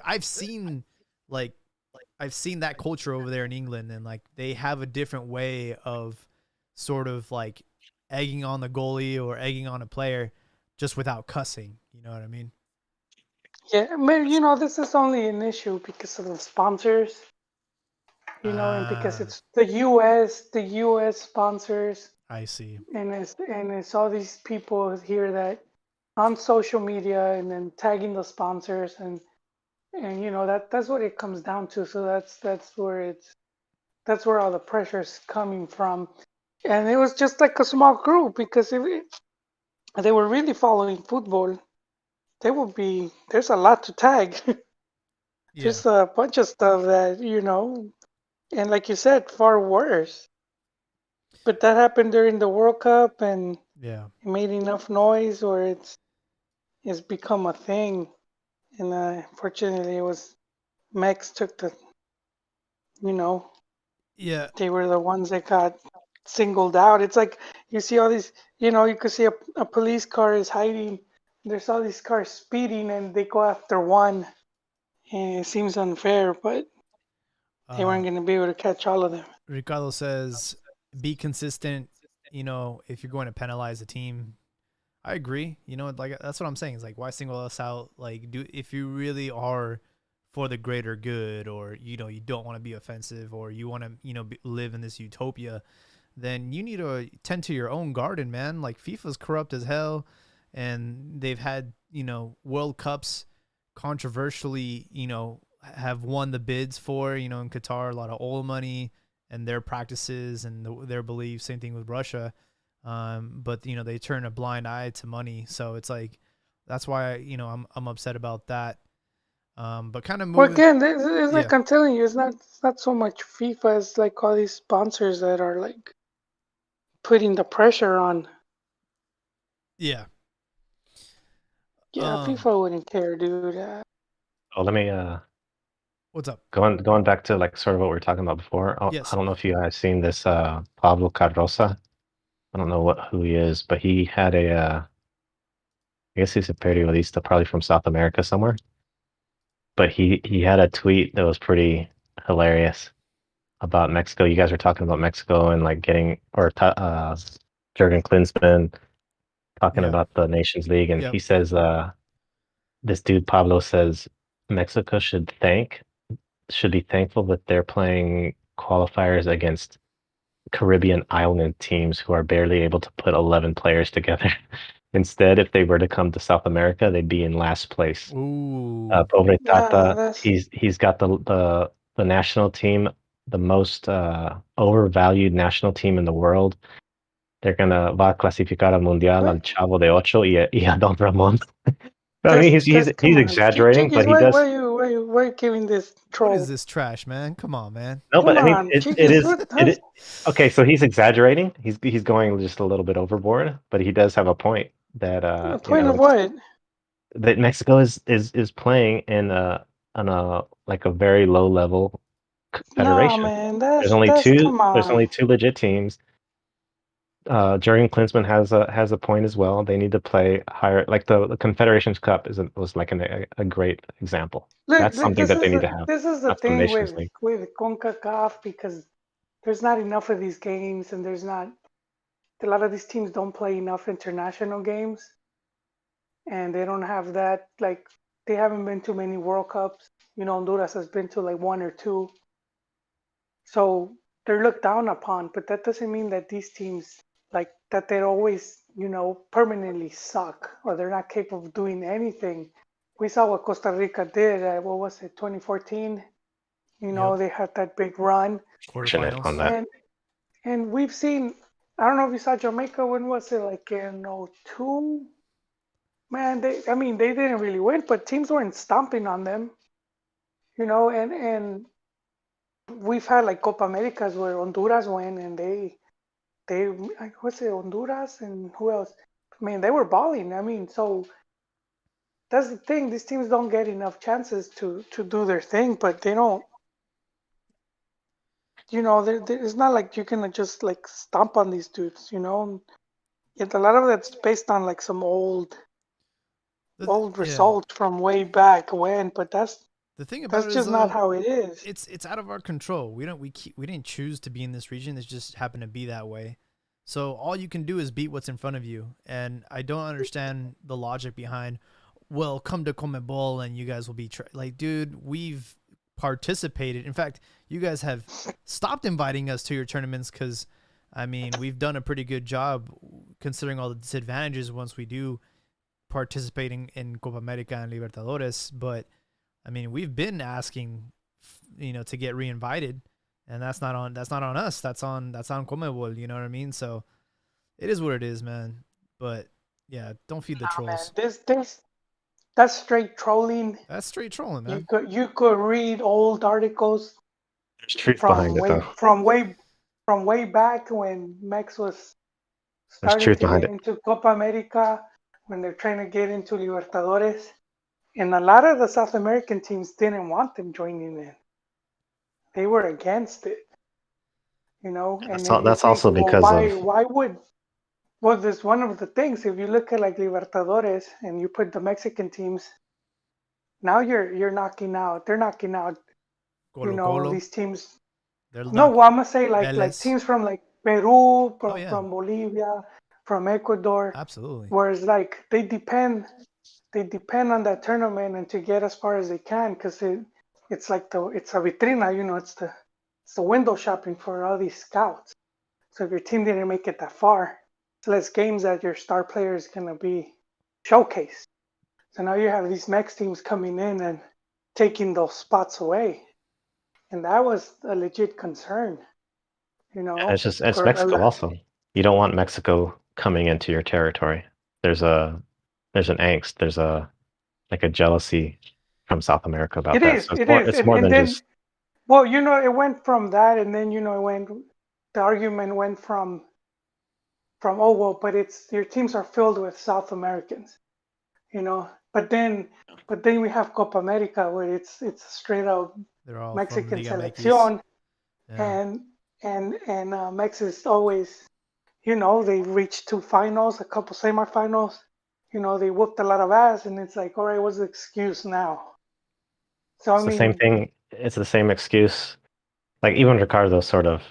[SPEAKER 1] I've seen that culture over there in England, and like they have a different way of sort of like egging on the goalie or egging on a player just without cussing. You know what I mean?
[SPEAKER 2] Yeah, maybe this is only an issue because of the sponsors, and because
[SPEAKER 1] Ah,
[SPEAKER 2] it's the U.S. sponsors,
[SPEAKER 1] I see.
[SPEAKER 2] and it's all these people here that on social media and then tagging the sponsors and that's what it comes down to. So that's where all the pressure is coming from. And it was just like a small group because if they were really following football, there's a lot to tag.
[SPEAKER 1] Yeah.
[SPEAKER 2] There's a bunch of stuff that, and like you said, far worse. But that happened during the World Cup and
[SPEAKER 1] Yeah.
[SPEAKER 2] it made enough noise where it's become a thing. And fortunately, it was Mex took you know,
[SPEAKER 1] Yeah.
[SPEAKER 2] they were the ones that got singled out. It's like you see all these, you could see a police car is hiding. There's all these cars speeding and they go after one. And it seems unfair, but they weren't
[SPEAKER 1] Uh,
[SPEAKER 2] going to be able to catch all of them.
[SPEAKER 1] Ricardo says, be consistent. If you're going to penalize a team, I agree. Like that's what I'm saying. It's like, why single us out? Like, if you really are for the greater good, or you don't want to be offensive, or you want to live in this utopia, then you need to tend to your own garden, man. Like FIFA's corrupt as hell, and they've had World Cups controversially have won the bids for in Qatar, a lot of oil money and their practices and their beliefs. Same thing with Russia. But they turn a blind eye to money, so it's like that's why I'm upset about that. But kind of
[SPEAKER 2] Well,
[SPEAKER 1] moving,
[SPEAKER 2] again, it's
[SPEAKER 1] yeah,
[SPEAKER 2] like I'm telling you, it's not so much FIFA. It's like all these sponsors that are like putting the pressure on.
[SPEAKER 1] yeah.
[SPEAKER 2] Yeah, FIFA wouldn't care, dude.
[SPEAKER 3] Oh, let me
[SPEAKER 1] What's up?
[SPEAKER 3] going back to like sort of what we were talking about before. I
[SPEAKER 1] Yes.
[SPEAKER 3] don't know if you guys seen this Pablo Carroza. I don't know who he is, but he had I guess he's a periodista, probably from South America somewhere. But he had a tweet that was pretty hilarious about Mexico. You guys were talking about Mexico and like getting Jurgen Klinsmann talking
[SPEAKER 1] Yeah.
[SPEAKER 3] about the Nations League, and
[SPEAKER 1] Yep.
[SPEAKER 3] he says this dude Pablo says Mexico should be thankful that they're playing qualifiers against Caribbean island teams who are barely able to put 11 players together. Instead, if they were to come to South America, they'd be in last place.
[SPEAKER 1] Ooh.
[SPEAKER 3] Pobre
[SPEAKER 2] Yeah,
[SPEAKER 3] Tata,
[SPEAKER 2] that's
[SPEAKER 3] he's got the national team, the most overvalued national team in the world. They're gonna va a clasificar al mundial al
[SPEAKER 2] what?
[SPEAKER 3] Chavo de Ocho y a Don Ramon. I mean,
[SPEAKER 2] That's come
[SPEAKER 3] he's
[SPEAKER 2] on,
[SPEAKER 3] exaggerating, but
[SPEAKER 2] Chiquis.
[SPEAKER 3] he
[SPEAKER 2] Why
[SPEAKER 3] does.
[SPEAKER 2] why you why you why you giving this
[SPEAKER 1] What is
[SPEAKER 2] troll?
[SPEAKER 1] this trash, man? Come on, man.
[SPEAKER 3] No, but
[SPEAKER 2] Come
[SPEAKER 3] I mean,
[SPEAKER 2] on,
[SPEAKER 3] it
[SPEAKER 2] Chiquis.
[SPEAKER 3] is
[SPEAKER 2] What?
[SPEAKER 3] okay. So he's exaggerating. He's going just a little bit overboard, but he does have a point that
[SPEAKER 2] A point of
[SPEAKER 3] it's
[SPEAKER 2] what?
[SPEAKER 3] that Mexico is playing in a like a very low level
[SPEAKER 2] Nah,
[SPEAKER 3] federation.
[SPEAKER 2] man. That's come
[SPEAKER 3] There's
[SPEAKER 2] on.
[SPEAKER 3] only two legit teams. Jurgen Klinsmann has a point as well. They need to play higher. Like the Confederations Cup was like a great example.
[SPEAKER 2] Look,
[SPEAKER 3] That's
[SPEAKER 2] look,
[SPEAKER 3] something
[SPEAKER 2] this
[SPEAKER 3] that they
[SPEAKER 2] is
[SPEAKER 3] need
[SPEAKER 2] the
[SPEAKER 3] to have.
[SPEAKER 2] this is the
[SPEAKER 3] Not the
[SPEAKER 2] thing
[SPEAKER 3] Nations
[SPEAKER 2] with
[SPEAKER 3] League.
[SPEAKER 2] with CONCACAF because there's not enough of these games and there's not a lot of these teams don't play enough international games and they don't have that like they haven't been to many World Cups. Honduras has been to like one or two. So they're looked down upon, but that doesn't mean that these teams like that they're always, permanently suck or they're not capable of doing anything. We saw what Costa Rica did. What was it, 2014?
[SPEAKER 1] Yep.
[SPEAKER 2] They had that big run,
[SPEAKER 3] Fortunate on
[SPEAKER 1] Quarterfinals.
[SPEAKER 3] that.
[SPEAKER 2] and we've seen. I don't know if you saw Jamaica. When was it? Like in '02? Man, I mean, they didn't really win, but teams weren't stomping on them. And we've had like Copa Americas where Honduras win, and they like, what's it, Honduras and who else? I mean, they were balling. I mean, so that's the thing. These teams don't get enough chances to do their thing, but they don't. It's not like you can just like stomp on these dudes. Yet a lot of that's based on like some old
[SPEAKER 1] Yeah.
[SPEAKER 2] results from way back when, but
[SPEAKER 1] The thing
[SPEAKER 2] that's
[SPEAKER 1] about it is
[SPEAKER 2] just not
[SPEAKER 1] though,
[SPEAKER 2] how it is.
[SPEAKER 1] it's out of our control. We didn't choose to be in this region. It just happened to be that way. So all you can do is beat what's in front of you. And I don't understand the logic behind, well, come to Comebol and you guys will be like, dude, we've participated. In fact, you guys have stopped inviting us to your tournaments because, I mean, we've done a pretty good job considering all the disadvantages once we do participating in Copa America and Libertadores, but I mean, we've been asking, to get reinvited, and that's not on us. That's on Comebol. You know what I mean? So it is what it is, man. But yeah, don't feed the
[SPEAKER 2] Nah, man,
[SPEAKER 1] trolls.
[SPEAKER 2] that's straight trolling.
[SPEAKER 1] That's straight trolling,
[SPEAKER 2] You
[SPEAKER 1] man.
[SPEAKER 2] could read old articles
[SPEAKER 3] There's truth
[SPEAKER 2] from
[SPEAKER 3] behind it,
[SPEAKER 2] way
[SPEAKER 3] though.
[SPEAKER 2] from way from way back when Mex was
[SPEAKER 3] There's
[SPEAKER 2] starting
[SPEAKER 3] truth
[SPEAKER 2] to
[SPEAKER 3] behind
[SPEAKER 2] get
[SPEAKER 3] it.
[SPEAKER 2] into Copa America, when they're trying to get into Libertadores. And a lot of the South American teams didn't want them joining in. They were against it, And then you
[SPEAKER 3] That's
[SPEAKER 2] think,
[SPEAKER 3] also
[SPEAKER 2] well,
[SPEAKER 3] because of
[SPEAKER 2] why would? Well, this one of the things. If you look at like Libertadores and you put the Mexican teams, now you're knocking out. They're knocking out.
[SPEAKER 1] Colo Colo,
[SPEAKER 2] These teams.
[SPEAKER 1] they're
[SPEAKER 2] No,
[SPEAKER 1] not
[SPEAKER 2] well, I'm gonna say like
[SPEAKER 1] Vélez.
[SPEAKER 2] teams from like Peru,
[SPEAKER 1] Oh yeah,
[SPEAKER 2] from Bolivia, from Ecuador,
[SPEAKER 1] absolutely.
[SPEAKER 2] whereas like they depend on that tournament and to get as far as they can because it's like it's a vitrina, it's the window shopping for all these scouts. So if your team didn't make it that far, it's less games that your star player is gonna be showcased. So now you have these Mex teams coming in and taking those spots away, and that was a legit concern,
[SPEAKER 3] and it's
[SPEAKER 2] for a
[SPEAKER 3] Mexico
[SPEAKER 2] lot.
[SPEAKER 3] also. You don't want Mexico coming into your territory. There's a there's an angst. There's a like a jealousy from South America about
[SPEAKER 2] It
[SPEAKER 3] that.
[SPEAKER 2] is,
[SPEAKER 3] So
[SPEAKER 2] it is,
[SPEAKER 3] it's
[SPEAKER 2] and
[SPEAKER 3] more
[SPEAKER 2] and
[SPEAKER 3] than
[SPEAKER 2] then
[SPEAKER 3] just
[SPEAKER 2] well, it went from that, and then the argument went from oh well, but it's your teams are filled with South Americans, you know. But then we have Copa America where it's straight out
[SPEAKER 1] They're all from
[SPEAKER 2] Mexican
[SPEAKER 1] Liga MX.
[SPEAKER 2] selección,
[SPEAKER 1] Yeah.
[SPEAKER 2] and Mex is always, they reached two finals, a couple semifinals, they whooped a lot of ass, and it's like, all right, what's the excuse now? So I
[SPEAKER 3] it's the same
[SPEAKER 2] mean,
[SPEAKER 3] thing. It's the same excuse. Like even Ricardo sort of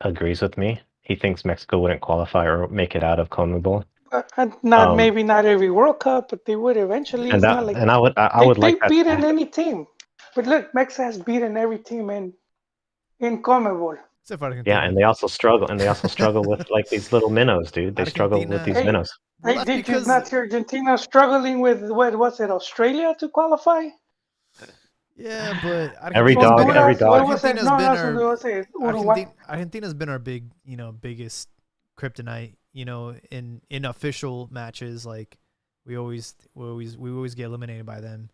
[SPEAKER 3] agrees with me. He thinks Mexico wouldn't qualify or make it out of CONMEBOL.
[SPEAKER 2] not
[SPEAKER 3] Um,
[SPEAKER 2] maybe not every World Cup, but they would eventually.
[SPEAKER 3] and
[SPEAKER 2] It's not like
[SPEAKER 3] I
[SPEAKER 2] they
[SPEAKER 3] would like
[SPEAKER 2] they've
[SPEAKER 3] that to
[SPEAKER 2] beaten
[SPEAKER 3] happen.
[SPEAKER 2] any team. But look, Mexico has beaten every team in CONMEBOL.
[SPEAKER 1] Except for
[SPEAKER 3] Yeah,
[SPEAKER 1] Argentina.
[SPEAKER 3] and they also struggle with like these little minnows, dude. They struggle with
[SPEAKER 1] Argentina.
[SPEAKER 3] these
[SPEAKER 2] Hey,
[SPEAKER 3] minnows.
[SPEAKER 1] Well, that's
[SPEAKER 2] did you
[SPEAKER 1] because
[SPEAKER 2] not see Argentina struggling with what was it, Australia to qualify?
[SPEAKER 1] yeah, but
[SPEAKER 3] Every
[SPEAKER 2] Honduras, what
[SPEAKER 3] dog.
[SPEAKER 2] was it?
[SPEAKER 1] Argentina's
[SPEAKER 2] No,
[SPEAKER 1] been
[SPEAKER 2] not
[SPEAKER 1] our
[SPEAKER 2] Honduras. Uruguay.
[SPEAKER 1] Argentina's been our biggest kryptonite. In official matches, like we always get eliminated by them.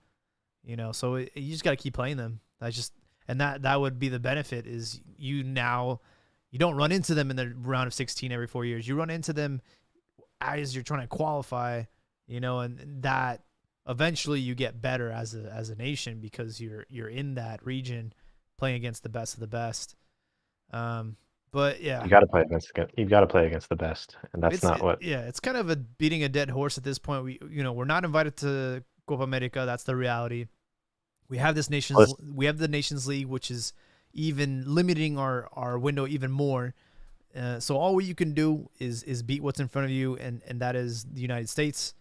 [SPEAKER 1] So you just got to keep playing them. That would be the benefit is you don't run into them in the round of 16 every 4 years. You run into them as you're trying to qualify, and that eventually you get better as a nation because you're in that region playing against the best of the best. But yeah,
[SPEAKER 3] You've got to play against the best, and that's not what.
[SPEAKER 1] yeah, it's kind of a beating a dead horse at this point. We're not invited to Copa America. That's the reality. We have the Nations League, which is even limiting our window even more. So all you can do is beat what's in front of you, and that is the United States.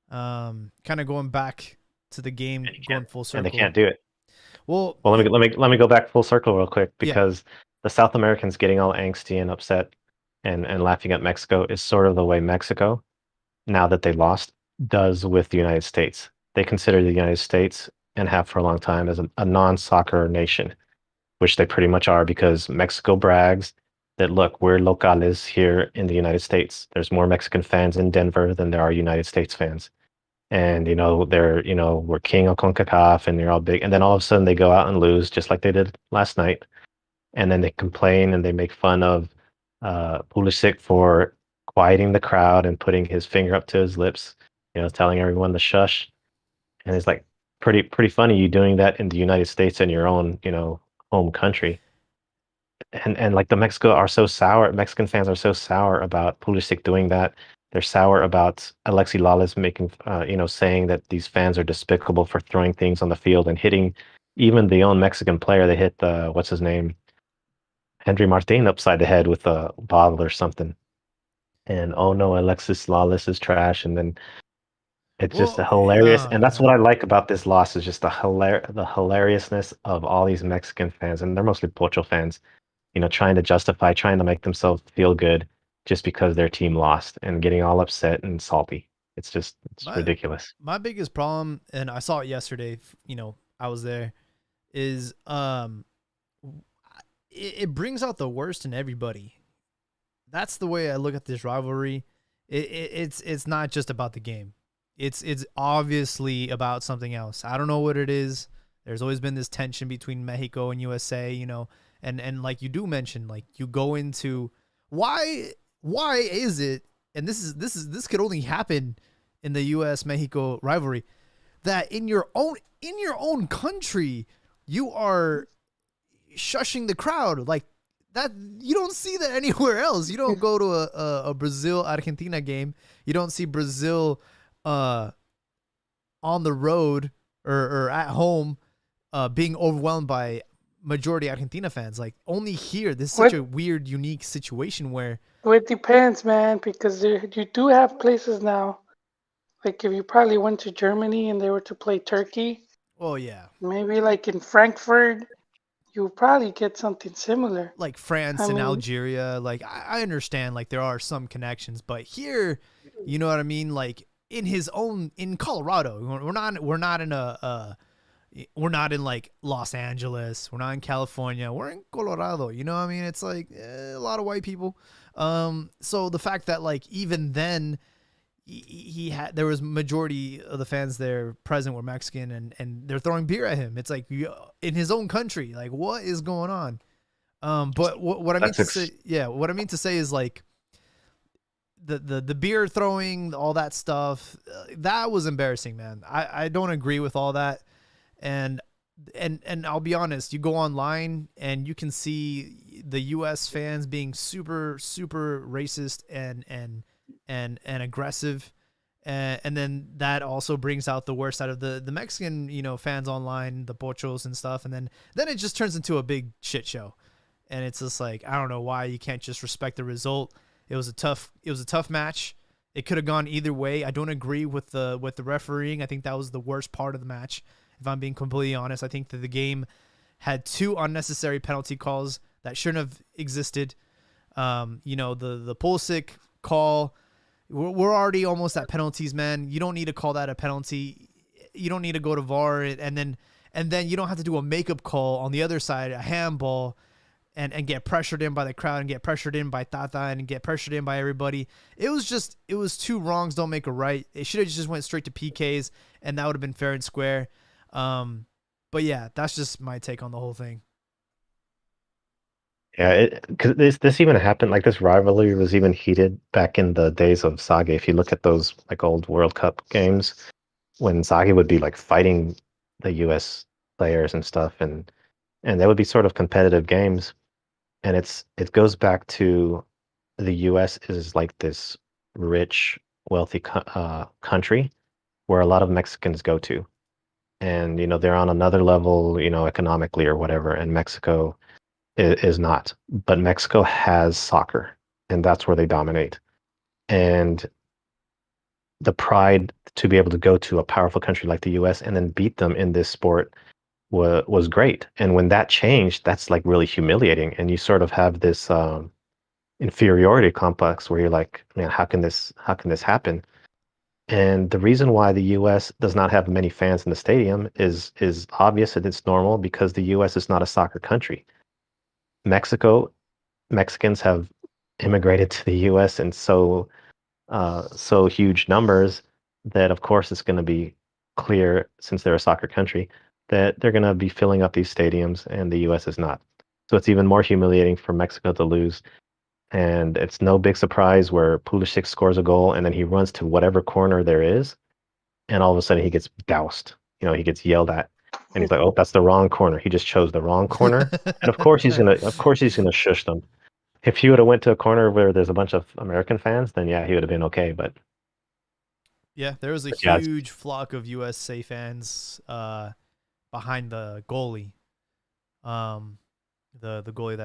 [SPEAKER 1] Kind of going back to the game, going full circle.
[SPEAKER 3] And they can't do it.
[SPEAKER 1] Well,
[SPEAKER 3] let me go back full circle real quick
[SPEAKER 1] Yeah.
[SPEAKER 3] because the South Americans getting all angsty and upset and laughing at Mexico is sort of the way Mexico, now that they lost, does with the United States. They consider the United States and have for a long time as a non-soccer nation, which they pretty much are because Mexico brags that look, we're locales here in the United States. There's more Mexican fans in Denver than there are United States fans. And we're king of CONCACAF and they're all big. And then all of a sudden they go out and lose just like they did last night. And then they complain and they make fun of Pulisic for quieting the crowd and putting his finger up to his lips, telling everyone to shush. And it's like pretty funny you doing that in the United States in your own, home country. And like the Mexican fans are so sour about Pulisic doing that. They're sour about Alexi Lalas making, saying that these fans are despicable for throwing things on the field and hitting even the own Mexican player. They hit what's his name, Henry Martin, upside the head with a bottle or something. And oh no, Alexis Lalas is trash. And then it's just a hilarious, and that's what I like about this loss is just the hilariousness of all these Mexican fans, and they're mostly Pocho fans, trying to make themselves feel good just because their team lost and getting all upset and salty. It's
[SPEAKER 1] My
[SPEAKER 3] ridiculous.
[SPEAKER 1] my biggest problem, and I saw it yesterday. I was there. Is it brings out the worst in everybody. That's the way I look at this rivalry. It's not just about the game. It's obviously about something else. I don't know what it is. There's always been this tension between Mexico and USA, and like you do mention, like you go into why is it, and this could only happen in the US Mexico rivalry, that in your own country you are shushing the crowd like that. You don't see that anywhere else. You don't go to a Brazil Argentina game. You don't see Brazil uh on the road or at home being overwhelmed by majority Argentina fans. Like only here, this is such
[SPEAKER 2] What
[SPEAKER 1] a weird, unique situation where,
[SPEAKER 2] it depends, man, because you do have places now. Like if you probably went to Germany and they were to play Turkey,
[SPEAKER 1] oh yeah,
[SPEAKER 2] maybe like in Frankfurt, you probably get something similar.
[SPEAKER 1] like
[SPEAKER 2] I
[SPEAKER 1] France and
[SPEAKER 2] mean,
[SPEAKER 1] Algeria. Like I understand, like there are some connections, but here, you know what I mean. Like in Colorado, we're not in we're not in like Los Angeles. We're not in California. We're in Colorado. You know what I mean? It's like a lot of white people. So the fact that like even then he had, there was majority of the fans there present were Mexican, and they're throwing beer at him. It's like in his own country. Like what is going on? But what I mean
[SPEAKER 3] That's
[SPEAKER 1] to say, yeah, what I mean to say is like the beer throwing, all that stuff, that was embarrassing, man. I don't agree with all that. And I'll be honest, you go online and you can see the US fans being super super racist and aggressive. And then that also brings out the worst out of the Mexican, fans online, the pochos and stuff. And then it just turns into a big shit show. And it's just like, I don't know why you can't just respect the result. It was a tough match. It could have gone either way. I don't agree with the refereeing. I think that was the worst part of the match. If I'm being completely honest, I think that the game had two unnecessary penalty calls that shouldn't have existed. The Pulisic call. We're already almost at penalties, man. You don't need to call that a penalty. You don't need to go to VAR, and then you don't have to do a makeup call on the other side, a handball, and get pressured in by the crowd and get pressured in by Tata and get pressured in by everybody. It was two wrongs don't make a right. It should have just went straight to PKs, and that would have been fair and square. But yeah, that's just my take on the whole thing.
[SPEAKER 3] Yeah, because this even happened, like this rivalry was even heated back in the days of Sage. If you look at those like old World Cup games, when Sage would be like fighting the US players and stuff, and they would be sort of competitive games. And it goes back to the US is like this rich, wealthy country where a lot of Mexicans go to. And they're on another level, economically or whatever, and Mexico is not. But Mexico has soccer, and that's where they dominate. And the pride to be able to go to a powerful country like the US and then beat them in this sport was great. And when that changed, that's like really humiliating. And you sort of have this inferiority complex where you're like, man, how can this happen? And the reason why the US does not have many fans in the stadium is obvious and it's normal because the US is not a soccer country. Mexico, Mexicans have immigrated to the US in so huge numbers that of course it's going to be clear, since they're a soccer country, that they're going to be filling up these stadiums and the US is not. So it's even more humiliating for Mexico to lose. And it's no big surprise where Pulisic scores a goal and then he runs to whatever corner there is, and all of a sudden he gets doused. He gets yelled at, and he's like, "Oh, that's the wrong corner. He just chose the wrong corner." And of course he's gonna shush them. If he would have went to a corner where there's a bunch of American fans, then yeah, he would have been okay. But
[SPEAKER 1] Yeah, there was a
[SPEAKER 3] yeah,
[SPEAKER 1] huge flock of USA fans behind the goalie. The goalie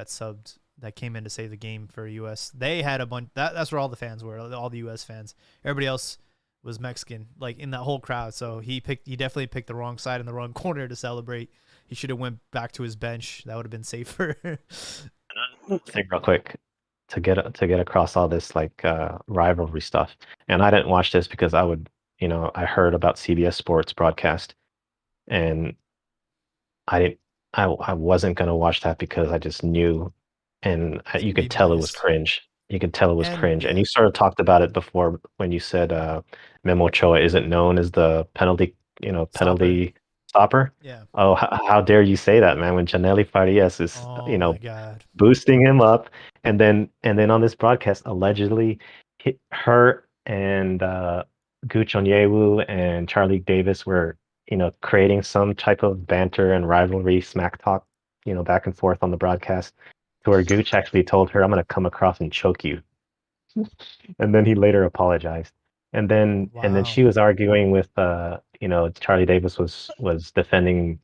[SPEAKER 1] that came in to save the game for US. They had a bunch. That's where all the fans were. All the US fans. Everybody else was Mexican, like in that whole crowd. So he definitely picked the wrong side and the wrong corner to celebrate. He should have went back to his bench. That would have been safer.
[SPEAKER 3] thing real quick to get across all this like rivalry stuff. And I didn't watch this because I heard about CBS Sports broadcast, and I didn't I wasn't gonna watch that because I just knew, and
[SPEAKER 1] It's
[SPEAKER 3] you
[SPEAKER 1] gonna be
[SPEAKER 3] could tell it was
[SPEAKER 1] biased.
[SPEAKER 3] cringe. You could tell it was
[SPEAKER 1] And
[SPEAKER 3] cringe, and
[SPEAKER 1] yeah,
[SPEAKER 3] you sort of talked about it before when you said Memo Ochoa isn't known as the
[SPEAKER 1] stopper.
[SPEAKER 3] penalty stopper.
[SPEAKER 1] Yeah.
[SPEAKER 3] Oh, how dare you say that, man? When Janely Farias is
[SPEAKER 1] Oh my God.
[SPEAKER 3] boosting him up, and then on this broadcast allegedly hit her and Guch Onyewu and Charlie Davis were creating some type of banter and rivalry, smack talk, back and forth on the broadcast, to where Gooch actually told her, "I'm going to come across and choke you," and then he later apologized. And then
[SPEAKER 1] Wow.
[SPEAKER 3] she was arguing with Charlie Davis was defending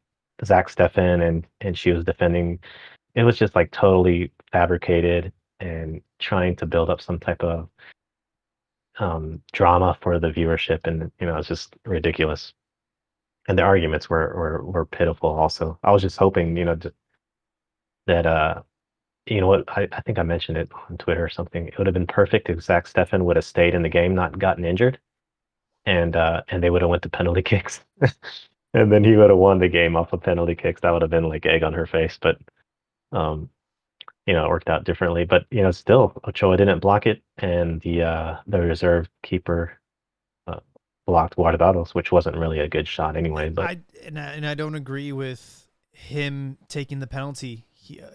[SPEAKER 3] Zach Steffen, and she was defending. It was just like totally fabricated and trying to build up some type of drama for the viewership, and it's just ridiculous. And the arguments were pitiful. Also, I was just hoping that what I think I mentioned it on Twitter or something. It would have been perfect if Zach Steffen would have stayed in the game, not gotten injured, and they would have went to penalty kicks, and then he would have won the game off of penalty kicks. That would have been like egg on her face, but um, it worked out differently. But still, Ochoa didn't block it, and the reserve keeper uh, blocked Guardados, which wasn't really a good shot anyway. But
[SPEAKER 1] I don't agree with him taking the penalty.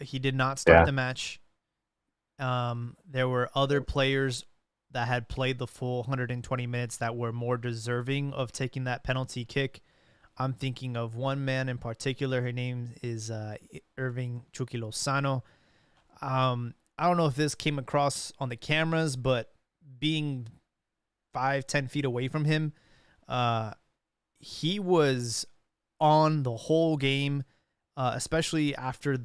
[SPEAKER 1] He did not start
[SPEAKER 3] yeah,
[SPEAKER 1] the match. There were other players that had played the full 120 minutes that were more deserving of taking that penalty kick. I'm thinking of one man in particular. Her name is Irving Chucky Lozano. I don't know if this came across on the cameras, but being 5-10 feet away from him, uh, he was on the whole game, especially after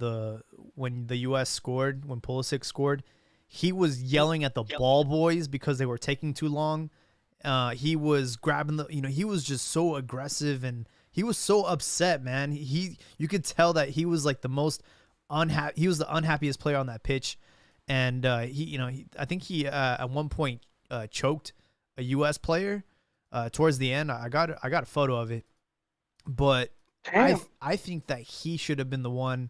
[SPEAKER 1] when the U.S. scored, when Pulisic scored. He was yelling at the ball boys because they were taking too long. He was grabbing he was just so aggressive and he was so upset, man. You could tell that he was like the most unhappy. He was the unhappiest player on that pitch, and I think he at one point choked a U.S. player towards the end. I got a photo of it, but
[SPEAKER 2] Damn.
[SPEAKER 1] I think that he should have been the one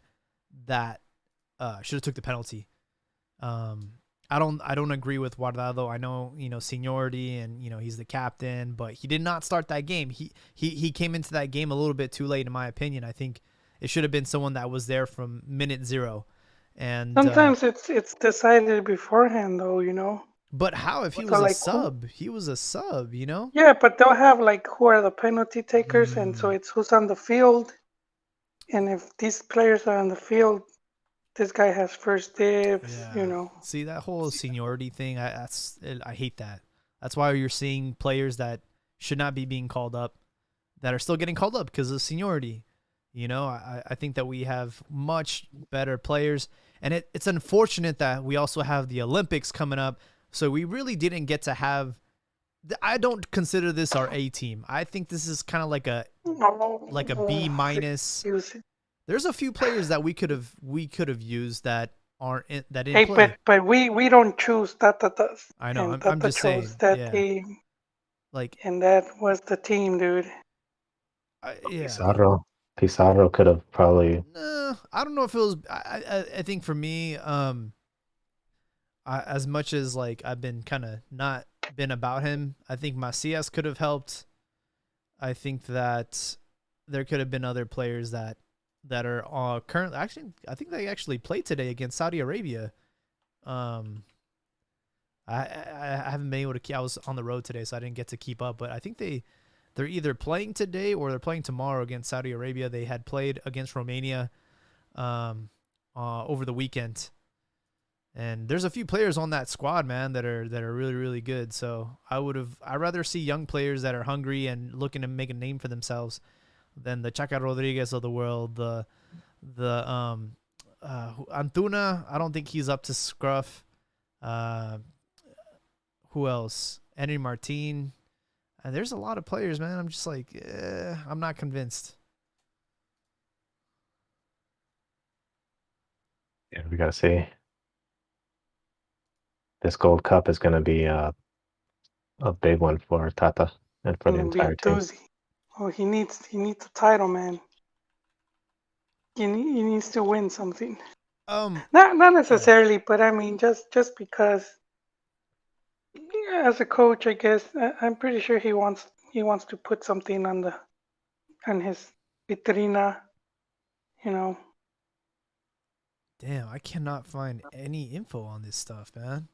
[SPEAKER 1] that should have took the penalty. Um, I don't agree with Guardado. I know seniority and he's the captain, but he did not start that game. He came into that game a little bit too late, in my opinion. I think it should have been someone that was there from minute zero. And
[SPEAKER 2] Sometimes it's decided beforehand, though.
[SPEAKER 1] but how if he
[SPEAKER 2] So
[SPEAKER 1] was a
[SPEAKER 2] like who?
[SPEAKER 1] sub? He was a sub, you know.
[SPEAKER 2] Yeah, but they'll have like who are the penalty takers, and so
[SPEAKER 1] Mm,
[SPEAKER 2] it's who's on the field. And if these players are on the field, this guy has first dibs.
[SPEAKER 1] yeah. See that whole seniority thing? I hate that. That's why you're seeing players that should not be being called up that are still getting called up because of seniority. I think that we have much better players, and it's unfortunate that we also have the Olympics coming up. So we really didn't get to have. I don't consider this our A team. I think this is kind of like a B minus. There's a few players that we could have used that that didn't
[SPEAKER 2] Hey,
[SPEAKER 1] play.
[SPEAKER 2] but we don't choose. Tata does,
[SPEAKER 1] I know.
[SPEAKER 2] and
[SPEAKER 1] I'm
[SPEAKER 2] Tata
[SPEAKER 1] just
[SPEAKER 2] chose
[SPEAKER 1] saying.
[SPEAKER 2] that
[SPEAKER 1] Yeah.
[SPEAKER 2] team,
[SPEAKER 1] Like,
[SPEAKER 2] and that was the team, dude.
[SPEAKER 1] yeah.
[SPEAKER 3] Pizarro could have probably.
[SPEAKER 1] No, I don't know if it was. I think for me, as much as like I've been kind of not been about him, I think Macias could have helped. I think that there could have been other players that are currently actually. I think they actually played today against Saudi Arabia. Um, I haven't been able to. I was on the road today, so I didn't get to keep up. But I think they're either playing today or they're playing tomorrow against Saudi Arabia. They had played against Romania over the weekend. And there's a few players on that squad, man, that are really really good. So I'd rather see young players that are hungry and looking to make a name for themselves than the Chaca Rodriguez of the world, Antuna. I don't think he's up to scruff. Uh, who else? Henry Martin. There's a lot of players, man. I'm just like, I'm not convinced.
[SPEAKER 3] Yeah, we gotta see. this Gold Cup is going to be a big one for Tata and for the
[SPEAKER 2] Gonna be a
[SPEAKER 3] entire team.
[SPEAKER 2] doozy. Oh, he needs the title, man. He needs to win something. Not
[SPEAKER 1] Yeah.
[SPEAKER 2] necessarily, but I mean just because as a coach, I guess I'm pretty sure he wants to put something on his vitrina, you know.
[SPEAKER 1] Damn, I cannot find any info on this stuff, man.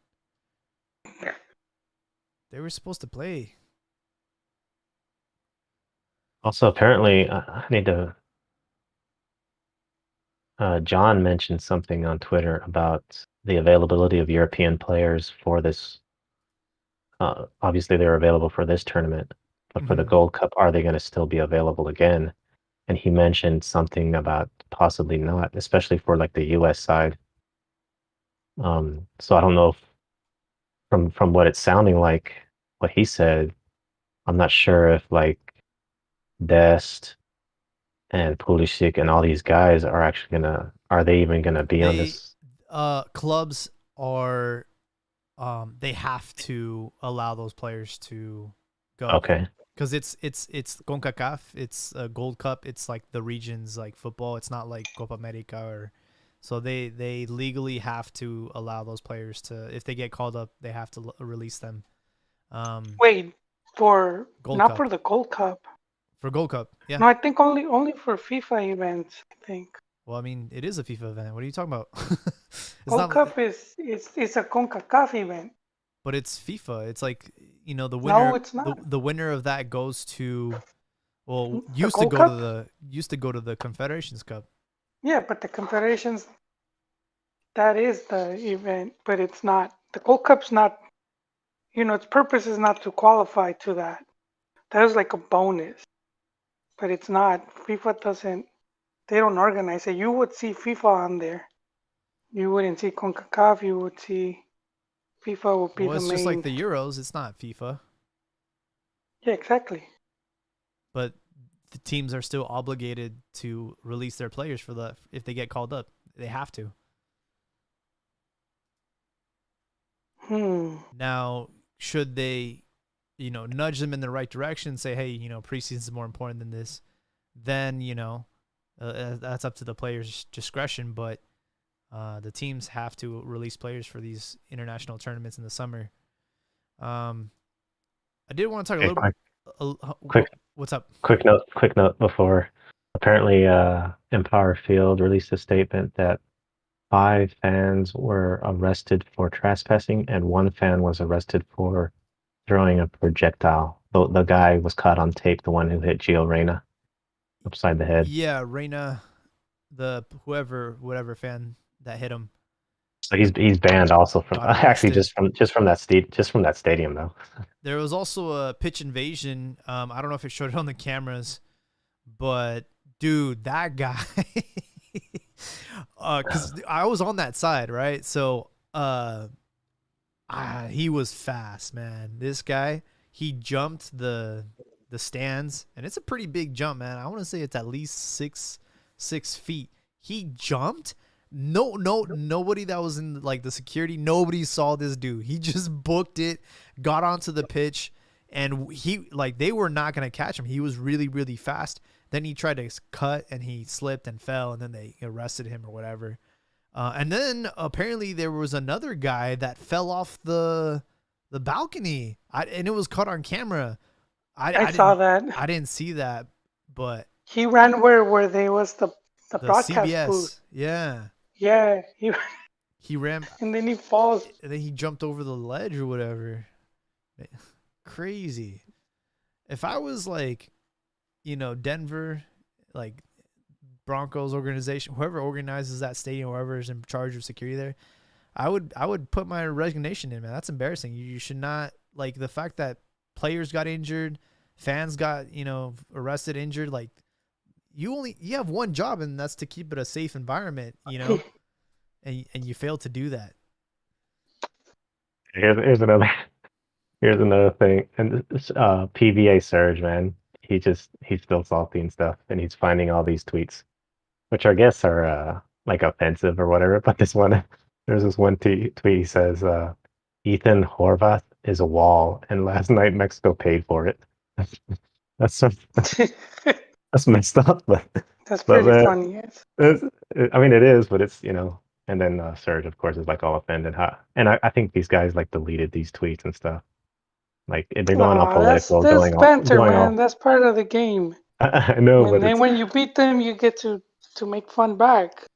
[SPEAKER 1] They were supposed to play.
[SPEAKER 3] Also, apparently, I need to. John mentioned something on Twitter about the availability of European players for this. Obviously, they're available for this tournament, but for the
[SPEAKER 1] Mhm.
[SPEAKER 3] Gold Cup, are they going to still be available again? And he mentioned something about possibly not, especially for like the U.S. side. So I don't know if from what it's sounding like, what he said, I'm not sure if like Dest and Pulisic and all these guys are actually are they even gonna be on
[SPEAKER 1] They
[SPEAKER 3] this?
[SPEAKER 1] clubs are they have to allow those players to go
[SPEAKER 3] Okay,
[SPEAKER 1] because it's CONCACAF, it's a Gold Cup, it's like the regions like football. It's not like Copa America or so they legally have to allow those players to, if they get called up, they have to release them.
[SPEAKER 2] Wait, for
[SPEAKER 1] Gold
[SPEAKER 2] not
[SPEAKER 1] Cup
[SPEAKER 2] for the Gold Cup.
[SPEAKER 1] for Gold Cup, yeah.
[SPEAKER 2] No, I think only for FIFA events, I think.
[SPEAKER 1] Well, I mean, it is a FIFA event. What are you talking about? It's
[SPEAKER 2] Gold
[SPEAKER 1] not,
[SPEAKER 2] Cup is a CONCACAF event.
[SPEAKER 1] but it's FIFA. It's like, the
[SPEAKER 2] No,
[SPEAKER 1] winner,
[SPEAKER 2] it's not.
[SPEAKER 1] the winner of that goes to, well,
[SPEAKER 2] The Gold Cup?
[SPEAKER 1] used to go to the Confederations Cup.
[SPEAKER 2] Yeah, but the Confederations, that is the event, but it's not. The Gold Cup's not, its purpose is not to qualify to that. That is like a bonus, but it's not. FIFA doesn't, they don't organize it. You would see FIFA on there. You wouldn't see CONCACAF, you would see FIFA would be
[SPEAKER 1] Well,
[SPEAKER 2] the
[SPEAKER 1] it's just like
[SPEAKER 2] main.
[SPEAKER 1] the Euros. It's not FIFA,
[SPEAKER 2] Yeah, exactly.
[SPEAKER 1] but the teams are still obligated to release their players for the, if they get called up. They have to.
[SPEAKER 2] Hmm.
[SPEAKER 1] Now, should they, nudge them in the right direction, say, hey, preseason is more important than this, then, that's up to the player's discretion. But the teams have to release players for these international tournaments in the summer. I did want to talk a
[SPEAKER 3] okay,
[SPEAKER 1] little.
[SPEAKER 3] quick,
[SPEAKER 1] What's up?
[SPEAKER 3] quick note before. Apparently, Empower Field released a statement that 5 fans were arrested for trespassing and 1 fan was arrested for throwing a projectile. The guy was caught on tape, the one who hit Gio Reyna upside the head.
[SPEAKER 1] Yeah, Reina, the whatever fan that hit him,
[SPEAKER 3] So he's banned also from
[SPEAKER 1] got
[SPEAKER 3] actually
[SPEAKER 1] arrested.
[SPEAKER 3] just from that stadium though.
[SPEAKER 1] There was also a pitch invasion. I don't know if it showed it on the cameras, but dude, that guy. Because I was on that side, right? So, he was fast, man. This guy, he jumped the stands, and it's a pretty big jump, man. I want to say it's at least 6 feet. He jumped. Nobody that was in like the security, nobody saw this dude. He just booked it, got onto the pitch, and he like they were not gonna catch him. He was really really fast. Then he tried to cut and he slipped and fell, and then they arrested him or whatever. And then apparently there was another guy that fell off the balcony, and it was caught on camera.
[SPEAKER 2] I saw that.
[SPEAKER 1] I didn't see that, but
[SPEAKER 2] He ran where there was the
[SPEAKER 1] the
[SPEAKER 2] broadcast booth.
[SPEAKER 1] CBS, yeah,
[SPEAKER 2] Yeah,
[SPEAKER 1] he ran
[SPEAKER 2] and then he falls.
[SPEAKER 1] and then he jumped over the ledge or whatever. Crazy. If I was like, Denver, like Broncos organization, whoever organizes that stadium, whoever is in charge of security there, I would put my resignation in, man. That's embarrassing. You should not, like, the fact that players got injured, fans got, arrested, injured. Like, you have one job, and that's to keep it a safe environment, and you fail to do that.
[SPEAKER 3] Here's another here's another thing. And this PVA Surge, man. He's still salty and stuff, and he's finding all these tweets, which I guess are like offensive or whatever. But there's this one tweet he says, Ethan Horvath is a wall, and last night Mexico paid for it. That's so, that's messed up,
[SPEAKER 2] That's
[SPEAKER 3] but
[SPEAKER 2] pretty
[SPEAKER 3] man,
[SPEAKER 2] funny. Yes.
[SPEAKER 3] I mean it is, but it's And then Serge, of course, is like all offended. And I think these guys like deleted these tweets and stuff. Like they're going all
[SPEAKER 2] Nah,
[SPEAKER 3] political,
[SPEAKER 2] that's banter,
[SPEAKER 3] going
[SPEAKER 2] man.
[SPEAKER 3] all.
[SPEAKER 2] That's part of the game.
[SPEAKER 3] I
[SPEAKER 2] I
[SPEAKER 3] know,
[SPEAKER 2] mean,
[SPEAKER 3] but
[SPEAKER 2] then
[SPEAKER 3] it's
[SPEAKER 2] when you beat them, you get to make fun back.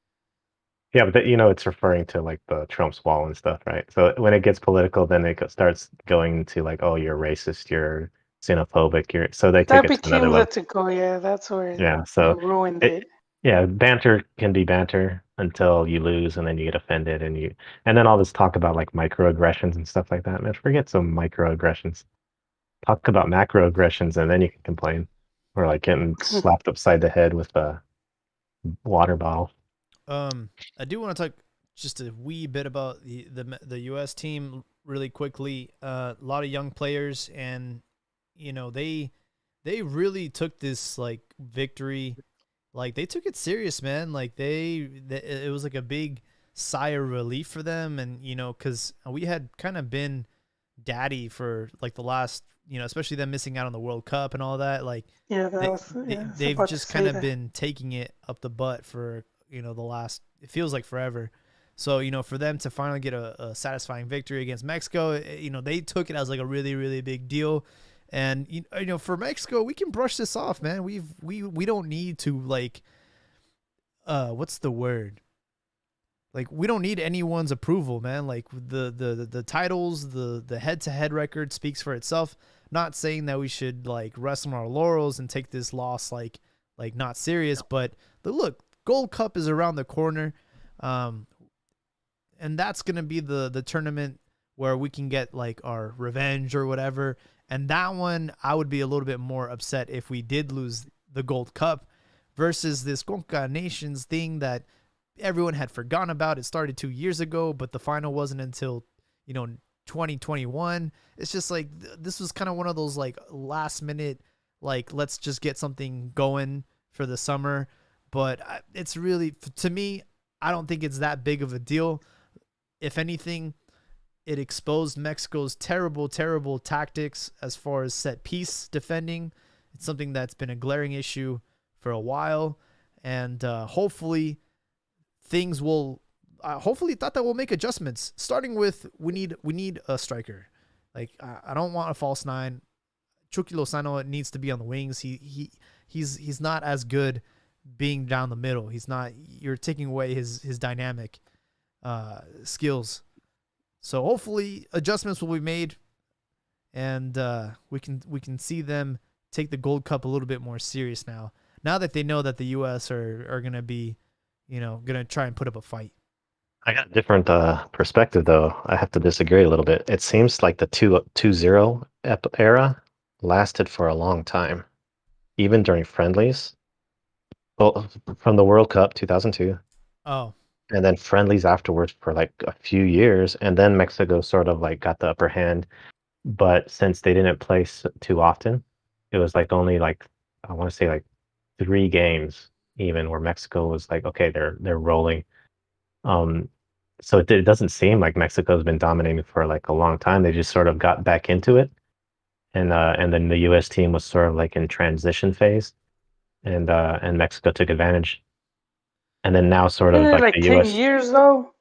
[SPEAKER 3] yeah, but it's referring to like the Trump's wall and stuff, right? So when it gets political, then starts going to like, oh, you're racist, you're xenophobic, so they take
[SPEAKER 2] That
[SPEAKER 3] it to another
[SPEAKER 2] became
[SPEAKER 3] level.
[SPEAKER 2] Let's Go. Yeah, that's where
[SPEAKER 3] Yeah,
[SPEAKER 2] they
[SPEAKER 3] so
[SPEAKER 2] ruined
[SPEAKER 3] it,
[SPEAKER 2] it.
[SPEAKER 3] yeah, banter can be banter until you lose, and then you get offended, and then all this talk about like microaggressions and stuff like that. Man, forget some microaggressions. Talk about macroaggressions, and then you can complain, or like getting slapped upside the head with a water bottle.
[SPEAKER 1] I do want to talk just a wee bit about the U.S. team really quickly. A lot of young players, and they really took this like victory, like they took it serious, man. Like it was like a big sigh of relief for them, and because we had kind of been daddy for like the last, especially them missing out on the World Cup and all that. Like
[SPEAKER 2] Yeah, that
[SPEAKER 1] they,
[SPEAKER 2] was. Yeah, I was
[SPEAKER 1] they've
[SPEAKER 2] about to
[SPEAKER 1] just kind
[SPEAKER 2] say
[SPEAKER 1] of
[SPEAKER 2] that.
[SPEAKER 1] been taking it up the butt for the last, it feels like forever. So for them to finally get a satisfying victory against Mexico, they took it as like a really really big deal. And for Mexico, we can brush this off, man. We don't need to like what's the word, like we don't need anyone's approval, man. Like the titles, the head-to-head record speaks for itself. Not saying that we should like rest on our laurels and take this loss like not serious, but look, Gold Cup is around the corner. um and that's going to be the tournament where we can get like our revenge or whatever. And that one, I would be a little bit more upset if we did lose the Gold Cup versus this Conca Nations thing that everyone had forgotten about. It started 2 years ago, but the final wasn't until 2021. It's just like this was kind of one of those like last minute, like let's just get something going for the summer. But it's really, to me, I don't think it's that big of a deal. If anything, it exposed Mexico's terrible, terrible tactics as far as set piece defending. It's something that's been a glaring issue for a while, and hopefully things will. Hopefully, Tata will make adjustments. Starting with we need a striker. Like I don't want a false nine. Chucky Lozano needs to be on the wings. He's not as good being down the middle. He's not. You're taking away his dynamic skills. So hopefully adjustments will be made, and we can see them take the Gold Cup a little bit more serious now. Now that they know that the U.S. are gonna be, gonna try and put up a fight.
[SPEAKER 3] I got a different perspective though. I have to disagree a little bit. It seems like the 2-0 era lasted for a long time, even during friendlies. Well, from the World Cup 2002,
[SPEAKER 1] Oh,
[SPEAKER 3] and then friendlies afterwards for like a few years, and then Mexico sort of like got the upper hand. But since they didn't play too often, it was like only like I want to say like 3 games even where Mexico was like, okay, they're rolling. Um, so it doesn't seem like Mexico's been dominating for like a long time. They just sort of got back into it, and then the U.S. team was sort of like in transition phase, and Mexico took advantage. And then now sort
[SPEAKER 2] Been
[SPEAKER 3] of
[SPEAKER 2] it
[SPEAKER 3] like
[SPEAKER 2] like
[SPEAKER 3] the
[SPEAKER 2] 10
[SPEAKER 3] U.S.
[SPEAKER 2] years though.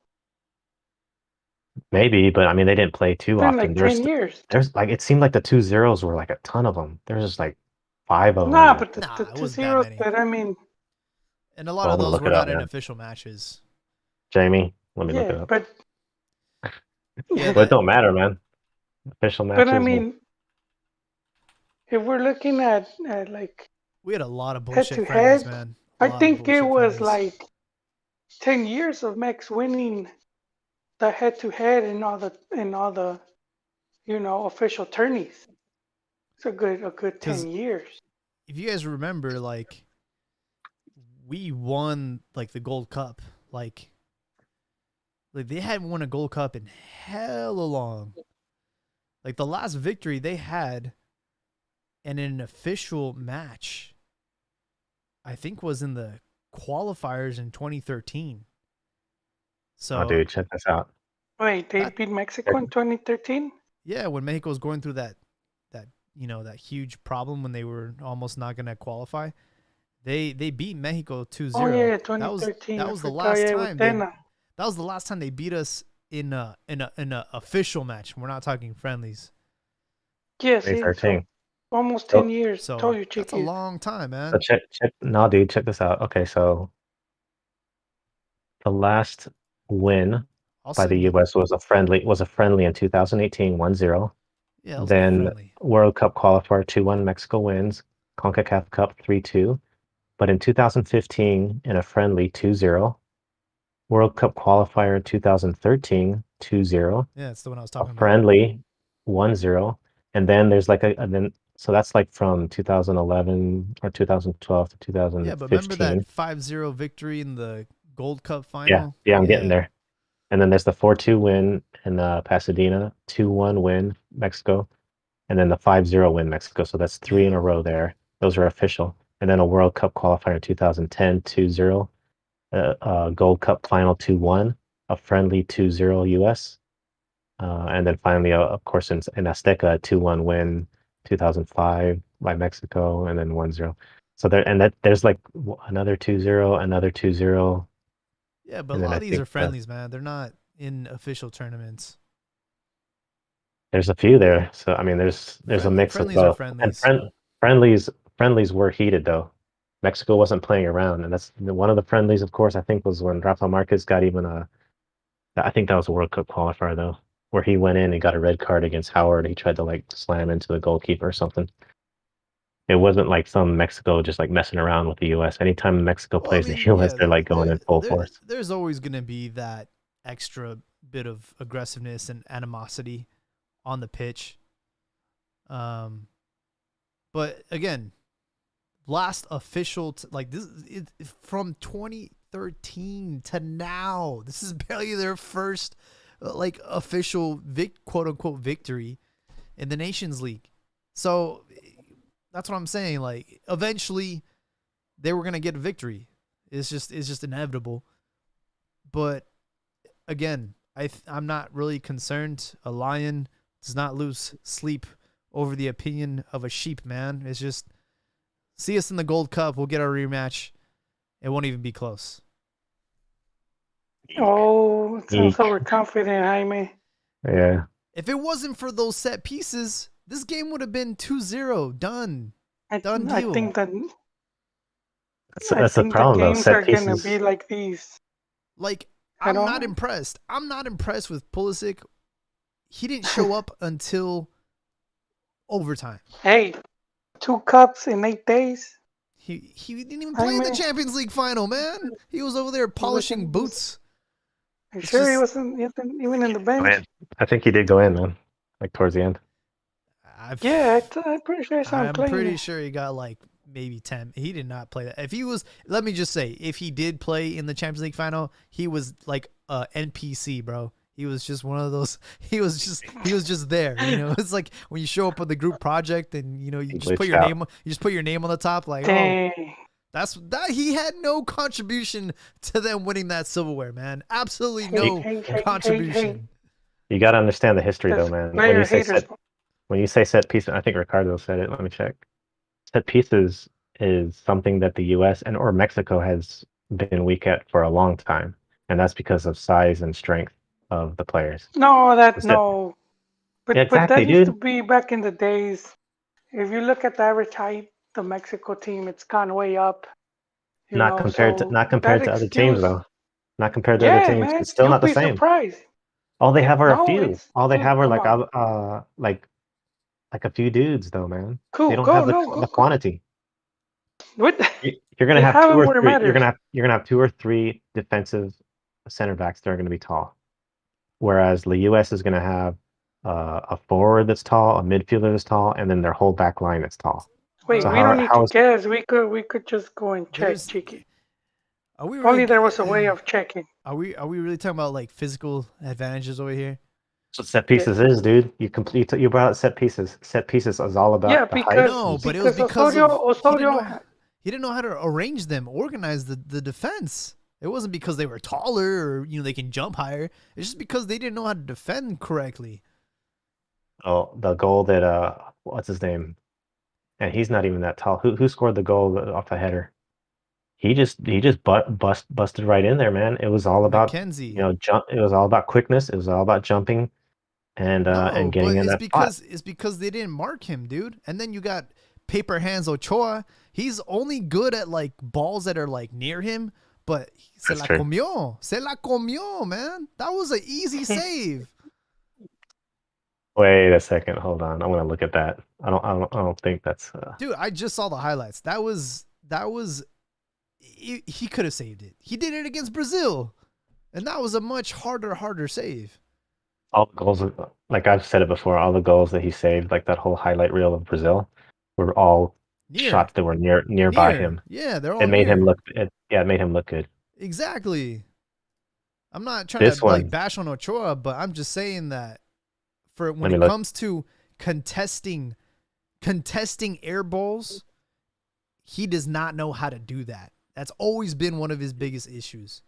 [SPEAKER 3] maybe, but I mean they didn't play too
[SPEAKER 2] Been
[SPEAKER 3] often.
[SPEAKER 2] like 10 years.
[SPEAKER 3] There's like it seemed like the 2-0s were like a ton of them. There's just like 5 of
[SPEAKER 2] Nah,
[SPEAKER 3] them.
[SPEAKER 2] but the
[SPEAKER 1] nah, it
[SPEAKER 2] two
[SPEAKER 1] wasn't that
[SPEAKER 2] zeros.
[SPEAKER 1] many,
[SPEAKER 2] But I mean,
[SPEAKER 1] and a lot
[SPEAKER 3] Well,
[SPEAKER 1] of
[SPEAKER 3] I'm gonna
[SPEAKER 1] those
[SPEAKER 3] look
[SPEAKER 1] were
[SPEAKER 3] it up,
[SPEAKER 1] not in
[SPEAKER 3] man.
[SPEAKER 1] official matches.
[SPEAKER 3] Jamie, let me look it
[SPEAKER 2] yeah,
[SPEAKER 3] up.
[SPEAKER 2] but
[SPEAKER 1] Yeah,
[SPEAKER 3] But it
[SPEAKER 1] that
[SPEAKER 3] don't matter, man. Official
[SPEAKER 2] but I
[SPEAKER 3] matches.
[SPEAKER 2] mean, if we're looking at like
[SPEAKER 1] we had a lot of
[SPEAKER 2] head
[SPEAKER 1] bullshit
[SPEAKER 2] to
[SPEAKER 1] friendlies,
[SPEAKER 2] head,
[SPEAKER 1] man. A
[SPEAKER 2] I
[SPEAKER 1] lot of
[SPEAKER 2] think it
[SPEAKER 1] bullshit
[SPEAKER 2] was
[SPEAKER 1] friendlies.
[SPEAKER 2] like 10 years of Mex winning the head to head and all the official tourneys. It's a good 10
[SPEAKER 1] Because
[SPEAKER 2] years.
[SPEAKER 1] if you guys remember, like we won like the Gold Cup, like they hadn't won a Gold Cup in hella long. Like the last victory they had in an official match, I think, was in the qualifiers in 2013.
[SPEAKER 3] Oh,
[SPEAKER 1] So
[SPEAKER 3] dude, check this out.
[SPEAKER 2] Wait, they
[SPEAKER 1] That
[SPEAKER 2] beat Mexico in 2013?
[SPEAKER 1] yeah, when Mexico was going through that that huge problem when they were almost not gonna qualify, they beat Mexico
[SPEAKER 2] Oh
[SPEAKER 1] 2-0.
[SPEAKER 2] yeah,
[SPEAKER 1] That was
[SPEAKER 2] 2013. I
[SPEAKER 1] the
[SPEAKER 2] forgot.
[SPEAKER 1] last
[SPEAKER 2] Yeah, with
[SPEAKER 1] time
[SPEAKER 2] Tena.
[SPEAKER 1] that was the last time they beat us in a official match. We're not talking friendlies.
[SPEAKER 2] Yeah, see, so
[SPEAKER 3] 2013.
[SPEAKER 2] almost
[SPEAKER 3] So
[SPEAKER 2] 10 years.
[SPEAKER 1] So
[SPEAKER 2] Told you,
[SPEAKER 1] that's a
[SPEAKER 2] Chiquis.
[SPEAKER 1] long time,
[SPEAKER 3] so
[SPEAKER 1] man.
[SPEAKER 3] check. No, dude, check this out. Okay, so the last win
[SPEAKER 1] I'll
[SPEAKER 3] by the
[SPEAKER 1] send you.
[SPEAKER 3] U.S. was a friendly in 2018, 1-0.
[SPEAKER 1] Yeah, that was a good
[SPEAKER 3] Then
[SPEAKER 1] friendly.
[SPEAKER 3] World Cup qualifier 2-1 Mexico wins. CONCACAF Cup 3-2. But in 2015 in a friendly 2-0. World Cup qualifier 2013 2-0.
[SPEAKER 1] Yeah, it's the one I was
[SPEAKER 3] A
[SPEAKER 1] talking about.
[SPEAKER 3] friendly 1-0. And then there's like and then so that's like from 2011 or 2012 to
[SPEAKER 1] Yeah, but remember that
[SPEAKER 3] 2015.
[SPEAKER 1] 5-0 victory in the Gold Cup
[SPEAKER 3] Yeah,
[SPEAKER 1] final?
[SPEAKER 3] yeah, I'm getting
[SPEAKER 1] Yeah.
[SPEAKER 3] there. And then there's the 4-2 win in Pasadena, 2-1 win Mexico, and then the 5-0 win Mexico. So that's three
[SPEAKER 1] Yeah.
[SPEAKER 3] in a row there. Those are official. And then a World Cup qualifier in 2010, 2-0, Gold Cup final 2-1, a friendly 2-0 US. And then finally, of course, in Azteca, a 2-1 win, 2005 by Mexico, and then 1-0. So there's like another 2-0, another 2-0,
[SPEAKER 1] Yeah, but a
[SPEAKER 3] and then
[SPEAKER 1] lot
[SPEAKER 3] I
[SPEAKER 1] of these
[SPEAKER 3] think
[SPEAKER 1] are friendlies, man. They're not in official tournaments.
[SPEAKER 3] there's a few there. So I mean, there's a mix of
[SPEAKER 1] Friendlies are
[SPEAKER 3] both. And
[SPEAKER 1] friendlies.
[SPEAKER 3] friendlies were heated though. Mexico wasn't playing around, and that's one of the friendlies. Of course, I think was when Rafa Marquez got even a. I think that was a World Cup qualifier though, where he went in and got a red card against Howard. He tried to like slam into the goalkeeper or something. It wasn't like some Mexico just like messing around with the U.S. Anytime Mexico
[SPEAKER 1] Well, I
[SPEAKER 3] plays the
[SPEAKER 1] mean,
[SPEAKER 3] U.S.,
[SPEAKER 1] yeah,
[SPEAKER 3] they're like going in full force.
[SPEAKER 1] there's always going to be that extra bit of aggressiveness and animosity on the pitch. But again, last official like this from 2013 to now. This is barely their first like official quote unquote victory in the Nations League. So that's what I'm saying. Like eventually they were gonna get a victory. It's just inevitable. But again, I'm not really concerned. A lion does not lose sleep over the opinion of a sheep, man. It's just see us in the Gold Cup. We'll get our rematch. It won't even be close.
[SPEAKER 2] Oh, it sounds
[SPEAKER 3] Eek.
[SPEAKER 2] overconfident, Jaime.
[SPEAKER 3] Yeah,
[SPEAKER 1] If it wasn't for those set pieces, this game would have been 2-0. Done.
[SPEAKER 2] I,
[SPEAKER 1] Done
[SPEAKER 2] I
[SPEAKER 1] deal.
[SPEAKER 2] think that I
[SPEAKER 3] that's the
[SPEAKER 2] think the
[SPEAKER 3] problem though.
[SPEAKER 2] games
[SPEAKER 3] Set
[SPEAKER 2] are gonna be
[SPEAKER 3] pieces.
[SPEAKER 2] like these.
[SPEAKER 1] Like,
[SPEAKER 2] I
[SPEAKER 1] I'm not
[SPEAKER 2] don't.
[SPEAKER 1] impressed. I'm not impressed with Pulisic. He didn't show up until overtime.
[SPEAKER 2] Hey, 2 cups in 8 days.
[SPEAKER 1] He didn't even play in the
[SPEAKER 2] Jaime,
[SPEAKER 1] Champions League final, man. He was over there
[SPEAKER 2] he
[SPEAKER 1] polishing
[SPEAKER 2] wasn't.
[SPEAKER 1] boots.
[SPEAKER 2] You
[SPEAKER 1] It's
[SPEAKER 2] sure he
[SPEAKER 1] just
[SPEAKER 2] wasn't even in the
[SPEAKER 3] Oh,
[SPEAKER 2] bench?
[SPEAKER 3] man, I think he did go in, man. Like towards the end.
[SPEAKER 2] Yeah, I'm pretty sure I saw him
[SPEAKER 1] I'm
[SPEAKER 2] playing
[SPEAKER 1] pretty
[SPEAKER 2] it.
[SPEAKER 1] sure he got like maybe 10. He did not play that. If he was, let me just say, if he did play in the Champions League final, he was like a NPC, bro. He was just one of those. He was just there. You know, it's like when you show up on the group project and you know you
[SPEAKER 3] He
[SPEAKER 1] just put
[SPEAKER 3] glitched
[SPEAKER 1] your
[SPEAKER 3] out.
[SPEAKER 1] name. You just put your name on the top, like oh,
[SPEAKER 2] Dang.
[SPEAKER 1] that he had no contribution to them winning that silverware, man. Absolutely
[SPEAKER 2] Hey,
[SPEAKER 1] no
[SPEAKER 2] hey, hey, hey, hey.
[SPEAKER 1] contribution.
[SPEAKER 3] You got to understand the history though,
[SPEAKER 2] That's
[SPEAKER 3] man.
[SPEAKER 2] player haters.
[SPEAKER 3] When you say set piece, I think Ricardo said it. Let me check. Set pieces is something that the U.S. and or Mexico has been weak at for a long time, and that's because of size and strength of the players.
[SPEAKER 2] No,
[SPEAKER 3] The
[SPEAKER 2] that
[SPEAKER 3] set,
[SPEAKER 2] no.
[SPEAKER 3] yeah,
[SPEAKER 2] But
[SPEAKER 3] exactly,
[SPEAKER 2] that used to
[SPEAKER 3] dude.
[SPEAKER 2] be back in the days. If you look at the average height, the Mexico team, it's gone way up. You
[SPEAKER 3] Not
[SPEAKER 2] know,
[SPEAKER 3] compared to
[SPEAKER 2] so
[SPEAKER 3] not
[SPEAKER 2] that
[SPEAKER 3] compared to other teams
[SPEAKER 2] excuse,
[SPEAKER 3] though. Not compared to other
[SPEAKER 2] yeah,
[SPEAKER 3] teams.
[SPEAKER 2] man,
[SPEAKER 3] It's still
[SPEAKER 2] you'll
[SPEAKER 3] not the
[SPEAKER 2] be
[SPEAKER 3] same.
[SPEAKER 2] surprised.
[SPEAKER 3] All they have are a
[SPEAKER 2] No,
[SPEAKER 3] few.
[SPEAKER 2] it's
[SPEAKER 3] All they
[SPEAKER 2] dude,
[SPEAKER 3] have are
[SPEAKER 2] come
[SPEAKER 3] like
[SPEAKER 2] on,
[SPEAKER 3] like a few dudes though, man. They
[SPEAKER 2] cool,
[SPEAKER 3] don't
[SPEAKER 2] go,
[SPEAKER 3] have
[SPEAKER 2] no,
[SPEAKER 3] the
[SPEAKER 2] go.
[SPEAKER 3] quantity.
[SPEAKER 2] What?
[SPEAKER 3] You're gonna
[SPEAKER 2] They
[SPEAKER 3] have
[SPEAKER 2] have
[SPEAKER 3] two
[SPEAKER 2] him
[SPEAKER 3] or
[SPEAKER 2] where it
[SPEAKER 3] three.
[SPEAKER 2] matters.
[SPEAKER 3] You're gonna have two or three defensive center backs that are gonna be tall. Whereas the U.S. is gonna have a forward that's tall, a midfielder that's tall, and then their whole back line that's tall.
[SPEAKER 2] Wait,
[SPEAKER 3] So
[SPEAKER 2] we
[SPEAKER 1] Bro,
[SPEAKER 2] don't need to
[SPEAKER 3] how is
[SPEAKER 2] guess. We could just go and check,
[SPEAKER 1] there's
[SPEAKER 2] Cheeky.
[SPEAKER 1] are we
[SPEAKER 2] Only
[SPEAKER 1] really
[SPEAKER 2] there was a way of checking.
[SPEAKER 1] are we really talking about like physical advantages over here?
[SPEAKER 3] what set
[SPEAKER 2] Yeah,
[SPEAKER 3] pieces is, dude? You brought out set pieces. Set pieces is all
[SPEAKER 2] yeah,
[SPEAKER 3] about the height.
[SPEAKER 2] because
[SPEAKER 1] No,
[SPEAKER 3] And
[SPEAKER 1] but it was
[SPEAKER 2] because
[SPEAKER 1] because of
[SPEAKER 2] Osorio,
[SPEAKER 1] he didn't know how to arrange them, organize the defense. It wasn't because they were taller or they can jump higher. It's just because they didn't know how to defend correctly.
[SPEAKER 3] Oh, the goal that what's his name? And he's not even that tall. Who scored the goal off the header? He just busted right in there, man. It was all about
[SPEAKER 1] McKenzie.
[SPEAKER 3] jump. It was all about quickness. It was all about jumping
[SPEAKER 1] No,
[SPEAKER 3] and getting
[SPEAKER 1] but
[SPEAKER 3] in that spot.
[SPEAKER 1] it's because they didn't mark him, dude. And then you got paper hands Ochoa. He's only good at like balls that are like near him, but
[SPEAKER 3] That's true.
[SPEAKER 1] se la comió, man. That was an easy save.
[SPEAKER 3] Wait a second, hold on. I'm gonna look at that. I don't think that's.
[SPEAKER 1] Dude, I just saw the highlights. That was he could have saved it. He did it against Brazil, and that was a much harder save.
[SPEAKER 3] All the goals, like I've said it before, all the goals that he saved, like that whole highlight reel of Brazil, were all shots that were nearby him.
[SPEAKER 1] Yeah, they're all
[SPEAKER 3] It made him
[SPEAKER 1] near.
[SPEAKER 3] look. Yeah, it made him look good.
[SPEAKER 1] Exactly. I'm not trying
[SPEAKER 3] This
[SPEAKER 1] to like
[SPEAKER 3] one,
[SPEAKER 1] bash on Ochoa, but I'm just saying that for when
[SPEAKER 3] let me
[SPEAKER 1] it
[SPEAKER 3] look.
[SPEAKER 1] comes to contesting air balls, he does not know how to do that. That's always been one of his biggest issues.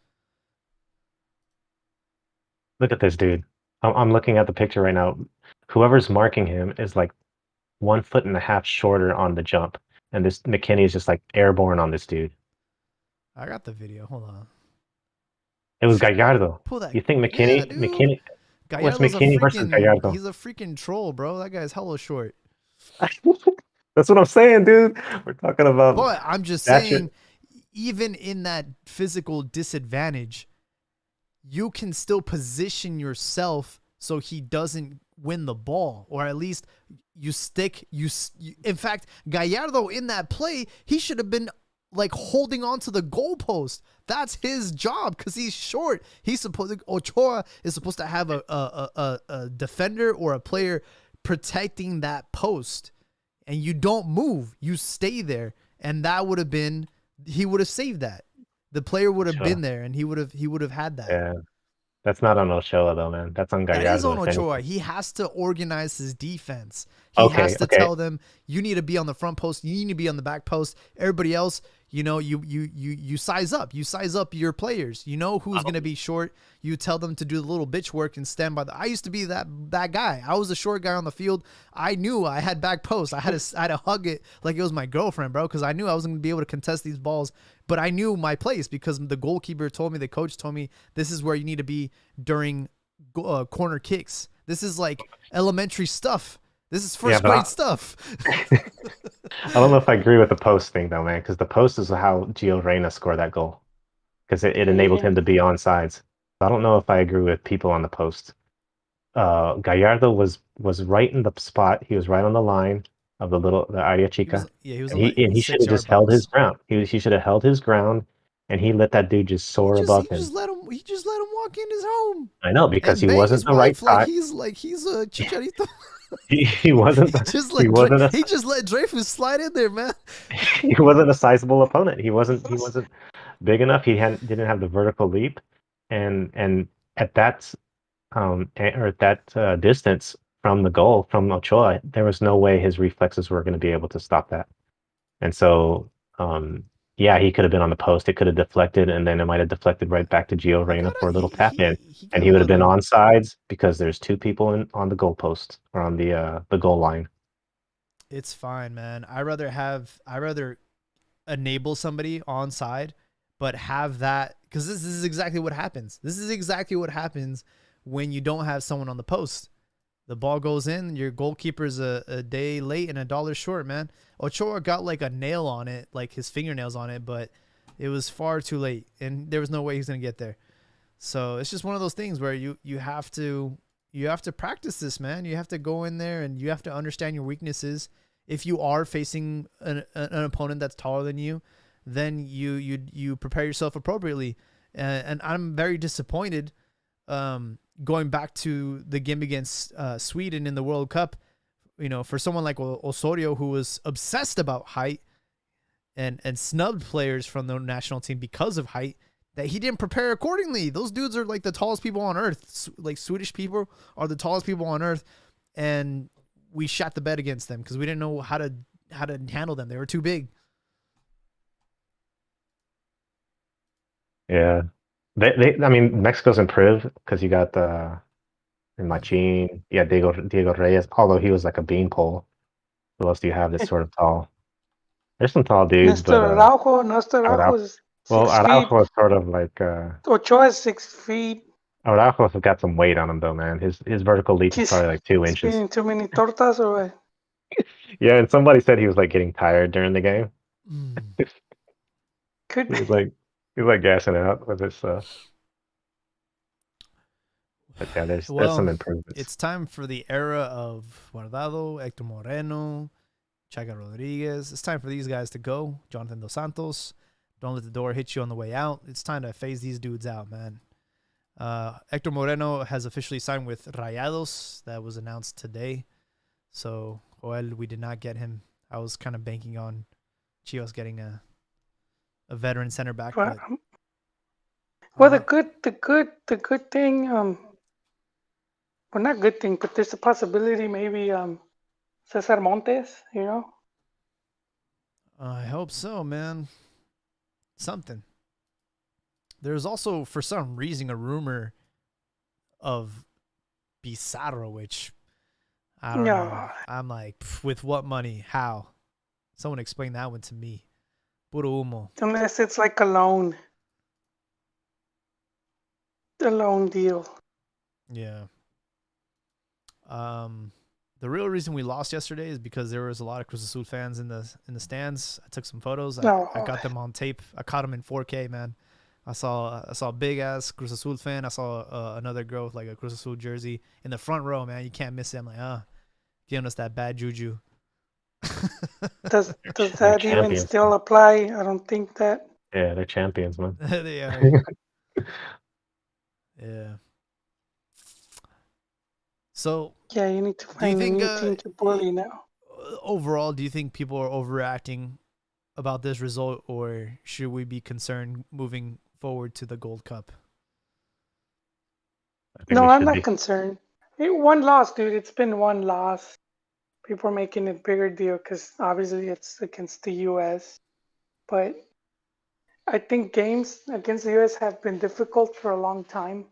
[SPEAKER 3] Look at this dude. I'm looking at the picture right now. Whoever's marking him is like 1.5 feet shorter on the jump, and this McKinney is just like airborne on this dude.
[SPEAKER 1] I got the video. Hold on.
[SPEAKER 3] It was Gallardo.
[SPEAKER 1] Pull that.
[SPEAKER 3] You think
[SPEAKER 1] Yeah,
[SPEAKER 3] McKinney?
[SPEAKER 1] dude.
[SPEAKER 3] What's
[SPEAKER 1] Gallardo's
[SPEAKER 3] McKinney versus Gallardo?
[SPEAKER 1] he's a freaking troll, bro. That guy's hella short.
[SPEAKER 3] That's what I'm saying, dude. We're talking about
[SPEAKER 1] But I'm just
[SPEAKER 3] stature.
[SPEAKER 1] saying, even in that physical disadvantage, you can still position yourself so he doesn't win the ball, or at least you stick. In fact, Gallardo in that play, he should have been like holding on to the goalpost. That's his job because he's short. Ochoa is supposed to have a defender or a player protecting that post, and you don't move. You stay there, and that would have been he would have saved that. The player would have been there, and he would have had that.
[SPEAKER 3] Yeah, that's not on Ochoa though, man. That's on
[SPEAKER 1] That is
[SPEAKER 3] Gallardo.
[SPEAKER 1] on
[SPEAKER 3] If
[SPEAKER 1] Ochoa.
[SPEAKER 3] anything.
[SPEAKER 1] He has to organize his defense. He has to
[SPEAKER 3] Okay.
[SPEAKER 1] tell them, you need to be on the front post. You need to be on the back post. Everybody else, you size up. You size up your players. You know who's going to be short. You tell them to do the little bitch work and stand by I used to be that guy. I was a short guy on the field. I knew I had back post. I had to hug it like it was my girlfriend, bro, because I knew I wasn't going to be able to contest these balls. But I knew my place because the goalkeeper told me, the coach told me, this is where you need to be during corner kicks. This is like elementary stuff. This is first grade stuff.
[SPEAKER 3] I don't know if I agree with the post thing though, man, because the post is how Gio Reyna scored that goal, because it enabled him to be on sides. So I don't know if I agree with people on the post. Gallardo was right in the spot. He was right on the line of the Aria Chica.
[SPEAKER 1] He was
[SPEAKER 3] and
[SPEAKER 1] in
[SPEAKER 3] he should have just held his ground. He should have held his ground, and he let that dude just soar above him.
[SPEAKER 1] He just let him walk in his home.
[SPEAKER 3] I know, because
[SPEAKER 1] and
[SPEAKER 3] he
[SPEAKER 1] bang
[SPEAKER 3] wasn't
[SPEAKER 1] his
[SPEAKER 3] the right
[SPEAKER 1] wife
[SPEAKER 3] size.
[SPEAKER 1] like he's a chicharito.
[SPEAKER 3] He wasn't.
[SPEAKER 1] He just let Dreyfus slide in there, man.
[SPEAKER 3] He wasn't a sizable opponent. He wasn't big enough. Didn't have the vertical leap, and at that distance from the goal from Ochoa, there was no way his reflexes were going to be able to stop that. And so, yeah, he could have been on the post. It could have deflected, and then it might have deflected right back to Gio Reyna for a little tap in, and he would have been on sides because there's two people on the goal post or on the goal line.
[SPEAKER 1] It's fine, man. I rather enable somebody on side, but have that, because this is exactly what happens. This is exactly what happens when you don't have someone on the post. The ball goes in, your goalkeeper's a day late and $1 short, man. Ochoa got like a nail on it, like his fingernails on it, but it was far too late, and there was no way he's gonna get there. So it's just one of those things where you have to practice this, man. You have to go in there and you have to understand your weaknesses. If you are facing an opponent that's taller than you, then you prepare yourself appropriately. And I'm very disappointed. Going back to the game against Sweden in the World Cup, for someone like Osorio, who was obsessed about height and snubbed players from the national team because of height, that he didn't prepare accordingly. Those dudes are like the tallest people on earth. Like Swedish people are the tallest people on earth, and we shot the bed against them because we didn't know how to handle them. They were too big.
[SPEAKER 3] Yeah. I mean, Mexico's improved because you got Machín, yeah, Diego Reyes, although he was like a beanpole. Who else do you have that's sort of tall? There's some tall dudes, but
[SPEAKER 2] Nestor Araujo
[SPEAKER 3] Araujo,
[SPEAKER 2] is
[SPEAKER 3] well,
[SPEAKER 2] 6 feet.
[SPEAKER 3] Araujo is sort of like
[SPEAKER 2] Ochoa is 6 feet.
[SPEAKER 3] Araujo's got some weight on him though, man. His vertical leap is
[SPEAKER 2] He's
[SPEAKER 3] probably like 2 inches.
[SPEAKER 2] eating too many tortas or what?
[SPEAKER 3] Yeah, and somebody said he was like getting tired during the game.
[SPEAKER 2] Could
[SPEAKER 3] He
[SPEAKER 2] be.
[SPEAKER 3] was like gassing out with his stuff. But yeah, there's some
[SPEAKER 1] Well,
[SPEAKER 3] improvements.
[SPEAKER 1] it's time for the era of Guardado, Hector Moreno, Chaga Rodriguez. It's time for these guys to go. Jonathan Dos Santos. Don't let the door hit you on the way out. It's time to phase these dudes out, man. Hector Moreno has officially signed with Rayados. That was announced today. So, Joel, we did not get him. I was kind of banking on Chivas getting a veteran center back.
[SPEAKER 2] Well,
[SPEAKER 1] But
[SPEAKER 2] well, the good thing, well, not good thing, but there's a possibility maybe Cesar Montes, you know.
[SPEAKER 1] I hope so, man. Something. There's also, for some reason, a rumor of Pizarro, which I don't know. I'm like, with what money? How? Someone explain that one to me. Puro humo.
[SPEAKER 2] Unless it's like a loan deal.
[SPEAKER 1] Yeah. The real reason we lost yesterday is because there was a lot of Cruz Azul fans in the stands. I took some photos. I got them on tape. I caught them in 4K, man. I saw a big ass Cruz Azul fan. I saw another girl with like a Cruz Azul jersey in the front row, man. You can't miss it. I'm like, giving us that bad juju.
[SPEAKER 2] Does that even still apply? I don't think that.
[SPEAKER 3] Yeah, they're champions, man.
[SPEAKER 1] They are. Yeah. So
[SPEAKER 2] yeah, you need to find a new team to bully now.
[SPEAKER 1] Overall, do you think people are overreacting about this result, or should we be concerned moving forward to the Gold Cup?
[SPEAKER 2] No, I'm not concerned. One loss, dude. It's been one loss. People are making it a bigger deal because obviously it's against the U.S. But I think games against the U.S. have been difficult for a long time.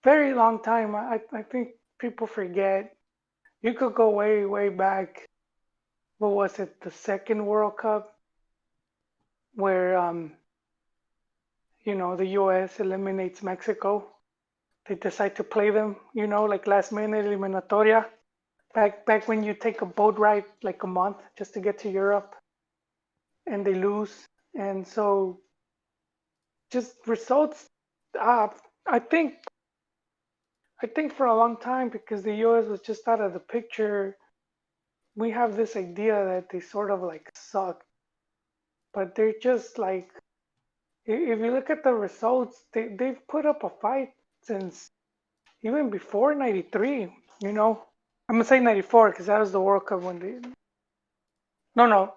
[SPEAKER 2] Very long time. I think people forget. You could go way, way back. What was it? The second World Cup where, the U.S. eliminates Mexico. They decide to play them, like last minute eliminatoria. Back when you take a boat ride like a month just to get to Europe and they lose. And so just results, I think for a long time, because the US was just out of the picture, we have this idea that they sort of like suck. But they're just like, if you look at the results, they've put up a fight since even before 93, I'm going to say 94 because that was the World Cup when they. No.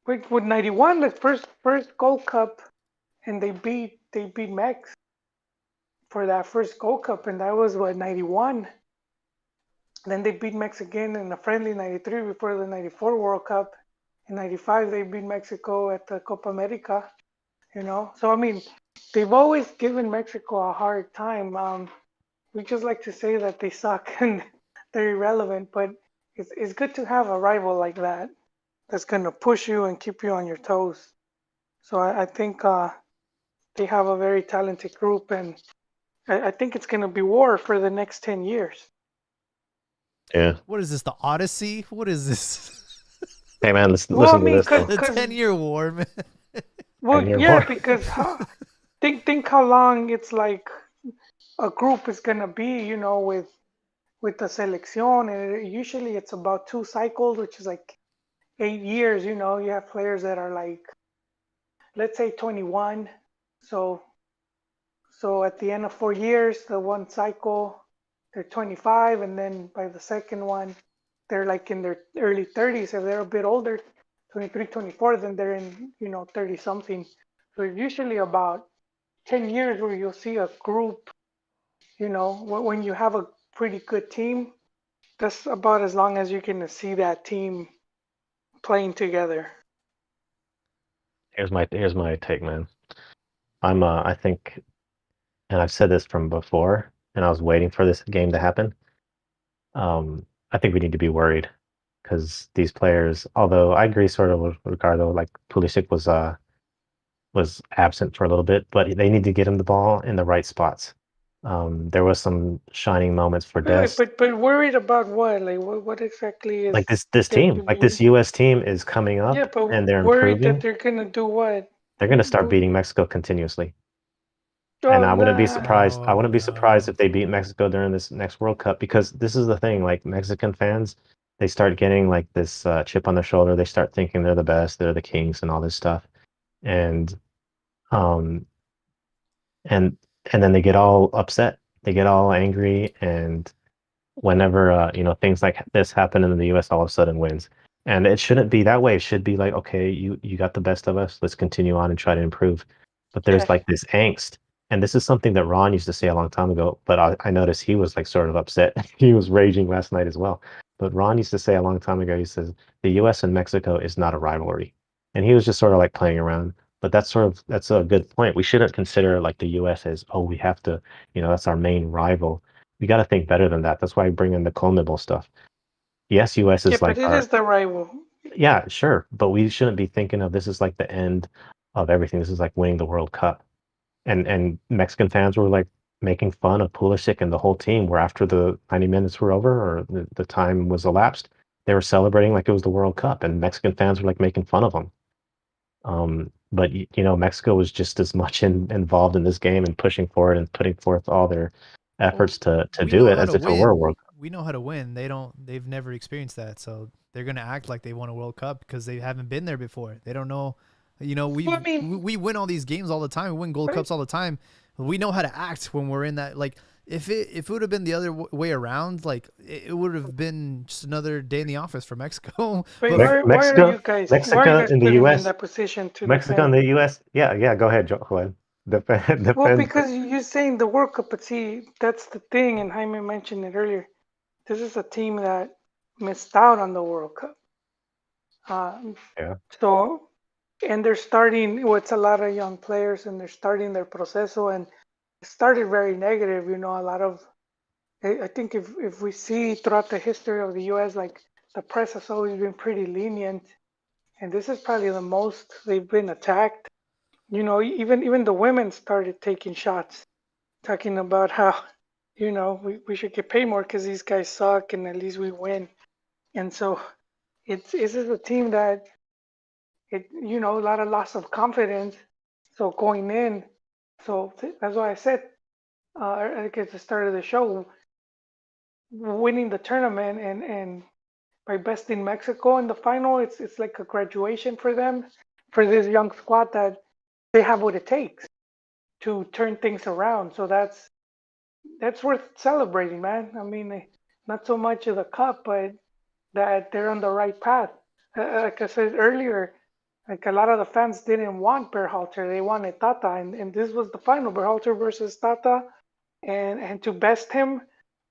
[SPEAKER 2] With 91, the first Gold Cup, and they beat Mex for that first Gold Cup, and that was what, 91. Then they beat Mex again in a friendly 93 before the 94 World Cup. In 95, they beat Mexico at the Copa America. So I mean, they've always given Mexico a hard time. We just like to say that they suck and they're irrelevant, but it's good to have a rival like that that's going to push you and keep you on your toes. So I think they have a very talented group, and I think it's going to be war for the next 10 years.
[SPEAKER 3] Yeah.
[SPEAKER 1] What is this, the Odyssey? What is this?
[SPEAKER 3] Hey, man, listen to this.
[SPEAKER 1] The 10-year war, man.
[SPEAKER 2] Well, yeah, because think how long it's like a group is going to be, with the selección. And usually it's about 2 cycles, which is like 8 years. You have players that are like, let's say 21. So at the end of 4 years, the one cycle, they're 25, and then by the second one, they're like in their early 30s. If they're a bit older, 23, 24, then they're in 30 something. So usually about 10 years where you'll see a group. When you have a pretty good team, that's about as long as you're going to see that team playing together.
[SPEAKER 3] Here's my take, man. I think, and I've said this from before, and I was waiting for this game to happen. I think we need to be worried because these players, although I agree sort of with Ricardo, like Pulisic was absent for a little bit, but they need to get him the ball in the right spots. There was some shining moments for Dest.
[SPEAKER 2] But worried about what? Like what exactly is
[SPEAKER 3] Like this
[SPEAKER 2] that
[SPEAKER 3] team,
[SPEAKER 2] you
[SPEAKER 3] like this
[SPEAKER 2] mean?
[SPEAKER 3] US team is coming
[SPEAKER 2] Yeah,
[SPEAKER 3] up
[SPEAKER 2] but
[SPEAKER 3] and they're
[SPEAKER 2] worried that
[SPEAKER 3] improving.
[SPEAKER 2] they're gonna do what?
[SPEAKER 3] They're going to start beating Mexico continuously. And
[SPEAKER 2] Oh
[SPEAKER 3] I wouldn't be surprised. I
[SPEAKER 1] Oh
[SPEAKER 3] wouldn't be surprised
[SPEAKER 1] no.
[SPEAKER 3] if they beat Mexico during this next World Cup because this is the thing. Like Mexican fans, they start getting like this chip on their shoulder. They start thinking they're the best, they're the kings, and all this stuff. And um and and then they get all upset. They get all angry, and whenever things like this happen and then the US all of a sudden wins. And it shouldn't be that way. It should be like, okay, you got the best of us. Let's continue on and try to improve. But
[SPEAKER 2] yeah.
[SPEAKER 3] there's like this angst. And this is something that Ron used to say a long time ago, but I noticed he was like sort of upset. He was raging last night as well. But Ron used to say a long time ago, he says, the US and Mexico is not a rivalry. And he was just sort of like playing around. But that's a good point. We shouldn't consider like the US as, oh, we have to, that's our main rival. We got to think better than that. That's why I bring in the CONMEBOL stuff. Yes, US
[SPEAKER 2] Yeah,
[SPEAKER 3] is
[SPEAKER 2] but
[SPEAKER 3] like
[SPEAKER 2] it
[SPEAKER 3] our,
[SPEAKER 2] is the rival.
[SPEAKER 3] yeah, sure, but we shouldn't be thinking of this as like the end of everything. This is like winning the World Cup. And Mexican fans were like making fun of Pulisic and the whole team where after the 90 minutes were over or the time was elapsed, they were celebrating like it was the World Cup and Mexican fans were like making fun of them. But Mexico was just as much involved in this game and pushing forward and putting forth all their
[SPEAKER 1] Well,
[SPEAKER 3] efforts to
[SPEAKER 1] we
[SPEAKER 3] do
[SPEAKER 1] know
[SPEAKER 3] it
[SPEAKER 1] how
[SPEAKER 3] as
[SPEAKER 1] to
[SPEAKER 3] if it were a
[SPEAKER 1] win.
[SPEAKER 3] World Cup.
[SPEAKER 1] We know how to win. They've never experienced that. So they're going to act like they won a World Cup because they haven't been there before. They don't know.
[SPEAKER 2] Well, I mean,
[SPEAKER 1] We win all these games all the time. We win Gold
[SPEAKER 2] right?
[SPEAKER 1] Cups all the time. We know how to act when we're in that. Like if it would have been the other way around, like it would have been just another day in the office for Mexico.
[SPEAKER 2] Wait,
[SPEAKER 1] But
[SPEAKER 3] Mexico,
[SPEAKER 2] why are you
[SPEAKER 3] Mexico
[SPEAKER 2] guys
[SPEAKER 3] in the
[SPEAKER 2] putting me in
[SPEAKER 3] U.S.,
[SPEAKER 2] that position to
[SPEAKER 3] Mexico and
[SPEAKER 2] defend?
[SPEAKER 3] the U.S. Yeah, yeah. Go ahead, Joel. Defend,
[SPEAKER 2] Well,
[SPEAKER 3] defend.
[SPEAKER 2] because you're saying the World Cup, but see, that's the thing, and Jaime mentioned it earlier. This is a team that missed out on the World Cup. Um,
[SPEAKER 3] Yeah,
[SPEAKER 2] so, and they're starting with a lot of young players, and they're starting their proceso, and it started very negative. A lot of I think if we see throughout the history of the U.S., like the press has always been pretty lenient, and this is probably the most they've been attacked. Even the women started taking shots, talking about how, we should get paid more because these guys suck and at least we win. And so this is a team that a lot of loss of confidence. So going in, that's why I said, like at the start of the show, winning the tournament and by besting Mexico in the final, it's like a graduation for them, for this young squad that they have what it takes to turn things around. So that's worth celebrating, man. I mean, not so much of the cup, but that they're on the right path. Like I said earlier, like a lot of the fans didn't want Berhalter; they wanted Tata, and this was the final: Berhalter versus Tata, and to best him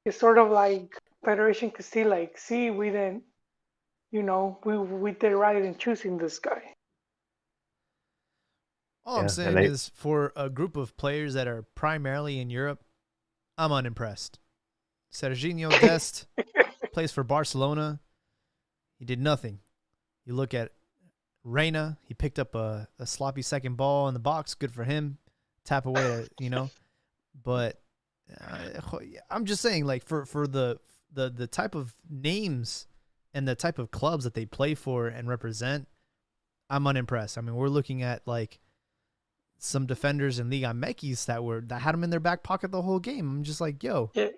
[SPEAKER 2] is sort of like Federation could see, like, see, we didn't, we did right in choosing this guy.
[SPEAKER 1] all I'm
[SPEAKER 3] yeah, and
[SPEAKER 1] saying
[SPEAKER 3] they
[SPEAKER 1] is for a group of players that are primarily in Europe, I'm unimpressed. Serginho Dest plays for Barcelona. He did nothing. You look at Reyna, he picked up a sloppy second ball in the box. Good for him. Tap away. But I'm just saying, like for the type of names and the type of clubs that they play for and represent, I'm unimpressed. I mean, we're looking at like some defenders in Liga MX that had them in their back pocket the whole game. I'm just like, yo,
[SPEAKER 2] Yeah,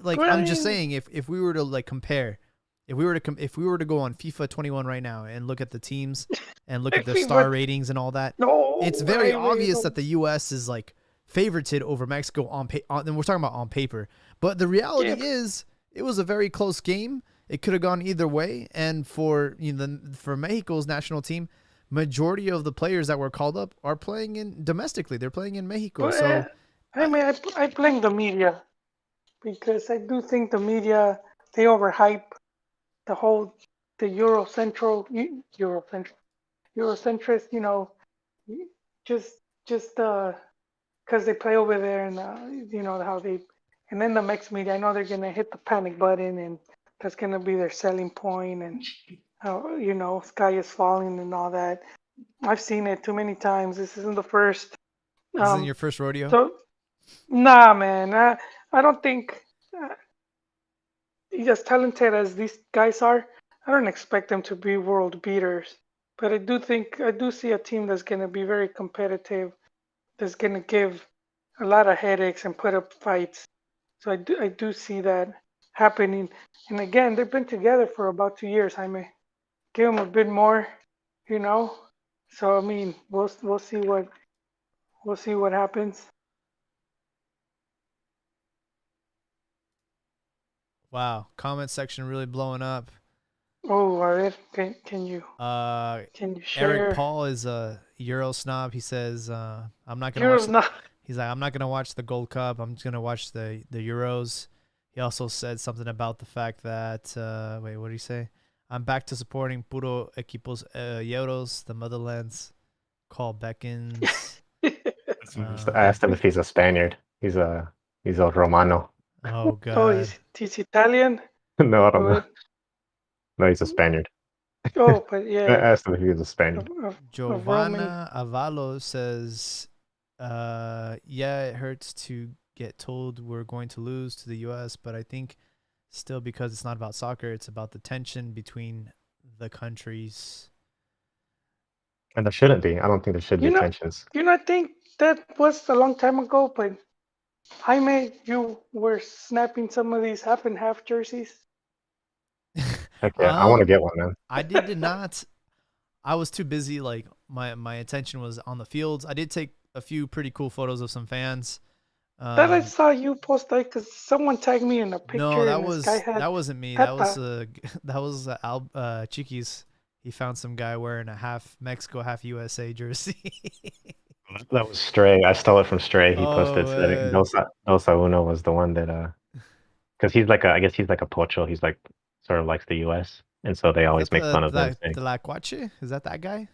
[SPEAKER 1] like
[SPEAKER 2] well, I
[SPEAKER 1] I'm just
[SPEAKER 2] mean,
[SPEAKER 1] saying if we were to like compare, if we were to go on FIFA 21 right now and look at the teams and look at
[SPEAKER 2] if
[SPEAKER 1] their
[SPEAKER 2] we
[SPEAKER 1] star
[SPEAKER 2] would,
[SPEAKER 1] ratings and all that, it's
[SPEAKER 2] no,
[SPEAKER 1] very
[SPEAKER 2] I really
[SPEAKER 1] obvious
[SPEAKER 2] don't.
[SPEAKER 1] that the U.S. is like favorited over Mexico and we're talking about on paper. But the reality
[SPEAKER 2] Yeah,
[SPEAKER 1] is, it was a very close game. It could have gone either way. And for for Mexico's national team, majority of the players that were called up are playing in domestically. They're playing in Mexico.
[SPEAKER 2] but
[SPEAKER 1] So
[SPEAKER 2] I mean, I blame the media because I do think the media they overhype the whole the Eurocentral Eurocentrist, just just because they play over there and you know how they. And then the Mex media, I know they're gonna hit the panic button, and that's gonna be their selling point, and how you know sky is falling and all that. I've seen it too many times. This isn't the first.
[SPEAKER 1] This isn't
[SPEAKER 2] Um,
[SPEAKER 1] your first rodeo.
[SPEAKER 2] so nah, man, I don't think. As talented as these guys are, I don't expect them to be world beaters. But I do see a team that's going to be very competitive, that's going to give a lot of headaches and put up fights. So I do see that happening. And again, they've been together for about 2 years. I may give them a bit more, you know. So I mean, we'll see what happens.
[SPEAKER 1] Wow, comment section really blowing up.
[SPEAKER 2] Oh, a ver,
[SPEAKER 1] Uh,
[SPEAKER 2] can you
[SPEAKER 1] Eric
[SPEAKER 2] share?
[SPEAKER 1] Paul is a Euro snob. He says, "I'm not gonna watch."
[SPEAKER 2] You're not.
[SPEAKER 1] He's like, "I'm not gonna watch the Gold Cup. I'm just gonna watch the Euros." He also said something about the fact that wait, what did he say? I'm back to supporting puro equipos Euros, the motherlands. Call Beckons.
[SPEAKER 3] I asked him if he's a Spaniard. He's a Romano.
[SPEAKER 1] Oh
[SPEAKER 2] Oh,
[SPEAKER 1] God,
[SPEAKER 2] he's Italian.
[SPEAKER 3] No, I don't know.
[SPEAKER 2] Or,
[SPEAKER 3] No, he's a Spaniard.
[SPEAKER 2] oh, but
[SPEAKER 3] I
[SPEAKER 2] yeah,
[SPEAKER 3] asked him if he was a Spaniard.
[SPEAKER 2] of Roman.
[SPEAKER 1] Giovanna Avalo says, yeah, it hurts to get told we're going to lose to the U.S., but I think still because it's not about soccer, it's about the tension between the countries."
[SPEAKER 3] And there shouldn't be. I don't think there should
[SPEAKER 2] You
[SPEAKER 3] be
[SPEAKER 2] know,
[SPEAKER 3] tensions.
[SPEAKER 2] I think that was a long time ago, but Jaime, you were snapping some of these half and half jerseys.
[SPEAKER 3] Heck yeah, I want to get one, man.
[SPEAKER 1] I did not. I was too busy. Like my attention was on the fields. I did take a few pretty cool photos of some fans.
[SPEAKER 2] That I saw you post that because someone tagged me in a
[SPEAKER 1] No,
[SPEAKER 2] picture, and this guy had
[SPEAKER 1] that wasn't me. That
[SPEAKER 2] had
[SPEAKER 1] was
[SPEAKER 2] the.
[SPEAKER 1] that was Chiquis. He found some guy wearing a half Mexico, half USA jersey.
[SPEAKER 3] That was Stray. I stole it from Stray. He posted
[SPEAKER 1] Oh,
[SPEAKER 3] saying Dosa Uno was the one that because he's like I guess he's like a pocho. He's like sort of likes the U.S. and so they
[SPEAKER 1] is
[SPEAKER 3] always
[SPEAKER 1] that
[SPEAKER 3] make fun of them saying,
[SPEAKER 1] the La Cuache? Is that guy?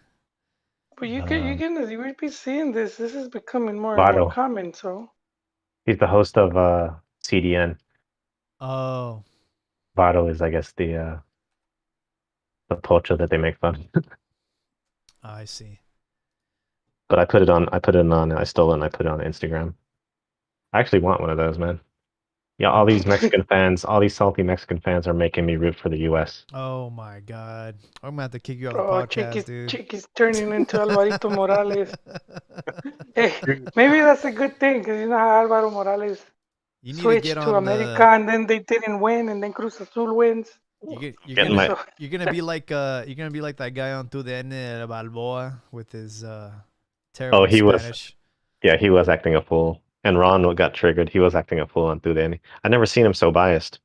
[SPEAKER 2] But you would be seeing this. This is becoming more and more
[SPEAKER 3] Vado.
[SPEAKER 2] common. So
[SPEAKER 3] He's the host of CDN.
[SPEAKER 1] Oh,
[SPEAKER 3] Vado is I guess the pocho that they make fun.
[SPEAKER 1] I see.
[SPEAKER 3] But I put it on. I stole it and I put it on Instagram. I actually want one of those, man. Yeah, all these Mexican fans, all these salty Mexican fans are making me root for the U.S.
[SPEAKER 1] Oh my God, I'm gonna have to kick you out of the
[SPEAKER 2] oh,
[SPEAKER 1] podcast, dude.
[SPEAKER 2] Chiquis turning into Alvarito Morales. Hey, maybe that's a good thing because you know how Alvaro Morales
[SPEAKER 1] You need to get
[SPEAKER 2] switched to
[SPEAKER 1] on
[SPEAKER 2] America
[SPEAKER 1] the.
[SPEAKER 2] and then they didn't win and then Cruz Azul wins.
[SPEAKER 3] Getting my
[SPEAKER 2] So
[SPEAKER 1] you're gonna be like that guy on Tu DN Balboa with his terrible
[SPEAKER 3] he was
[SPEAKER 1] Spanish.
[SPEAKER 3] yeah, he was acting a fool. And Ron got triggered. He was acting a fool on Thudani. I never seen him so biased,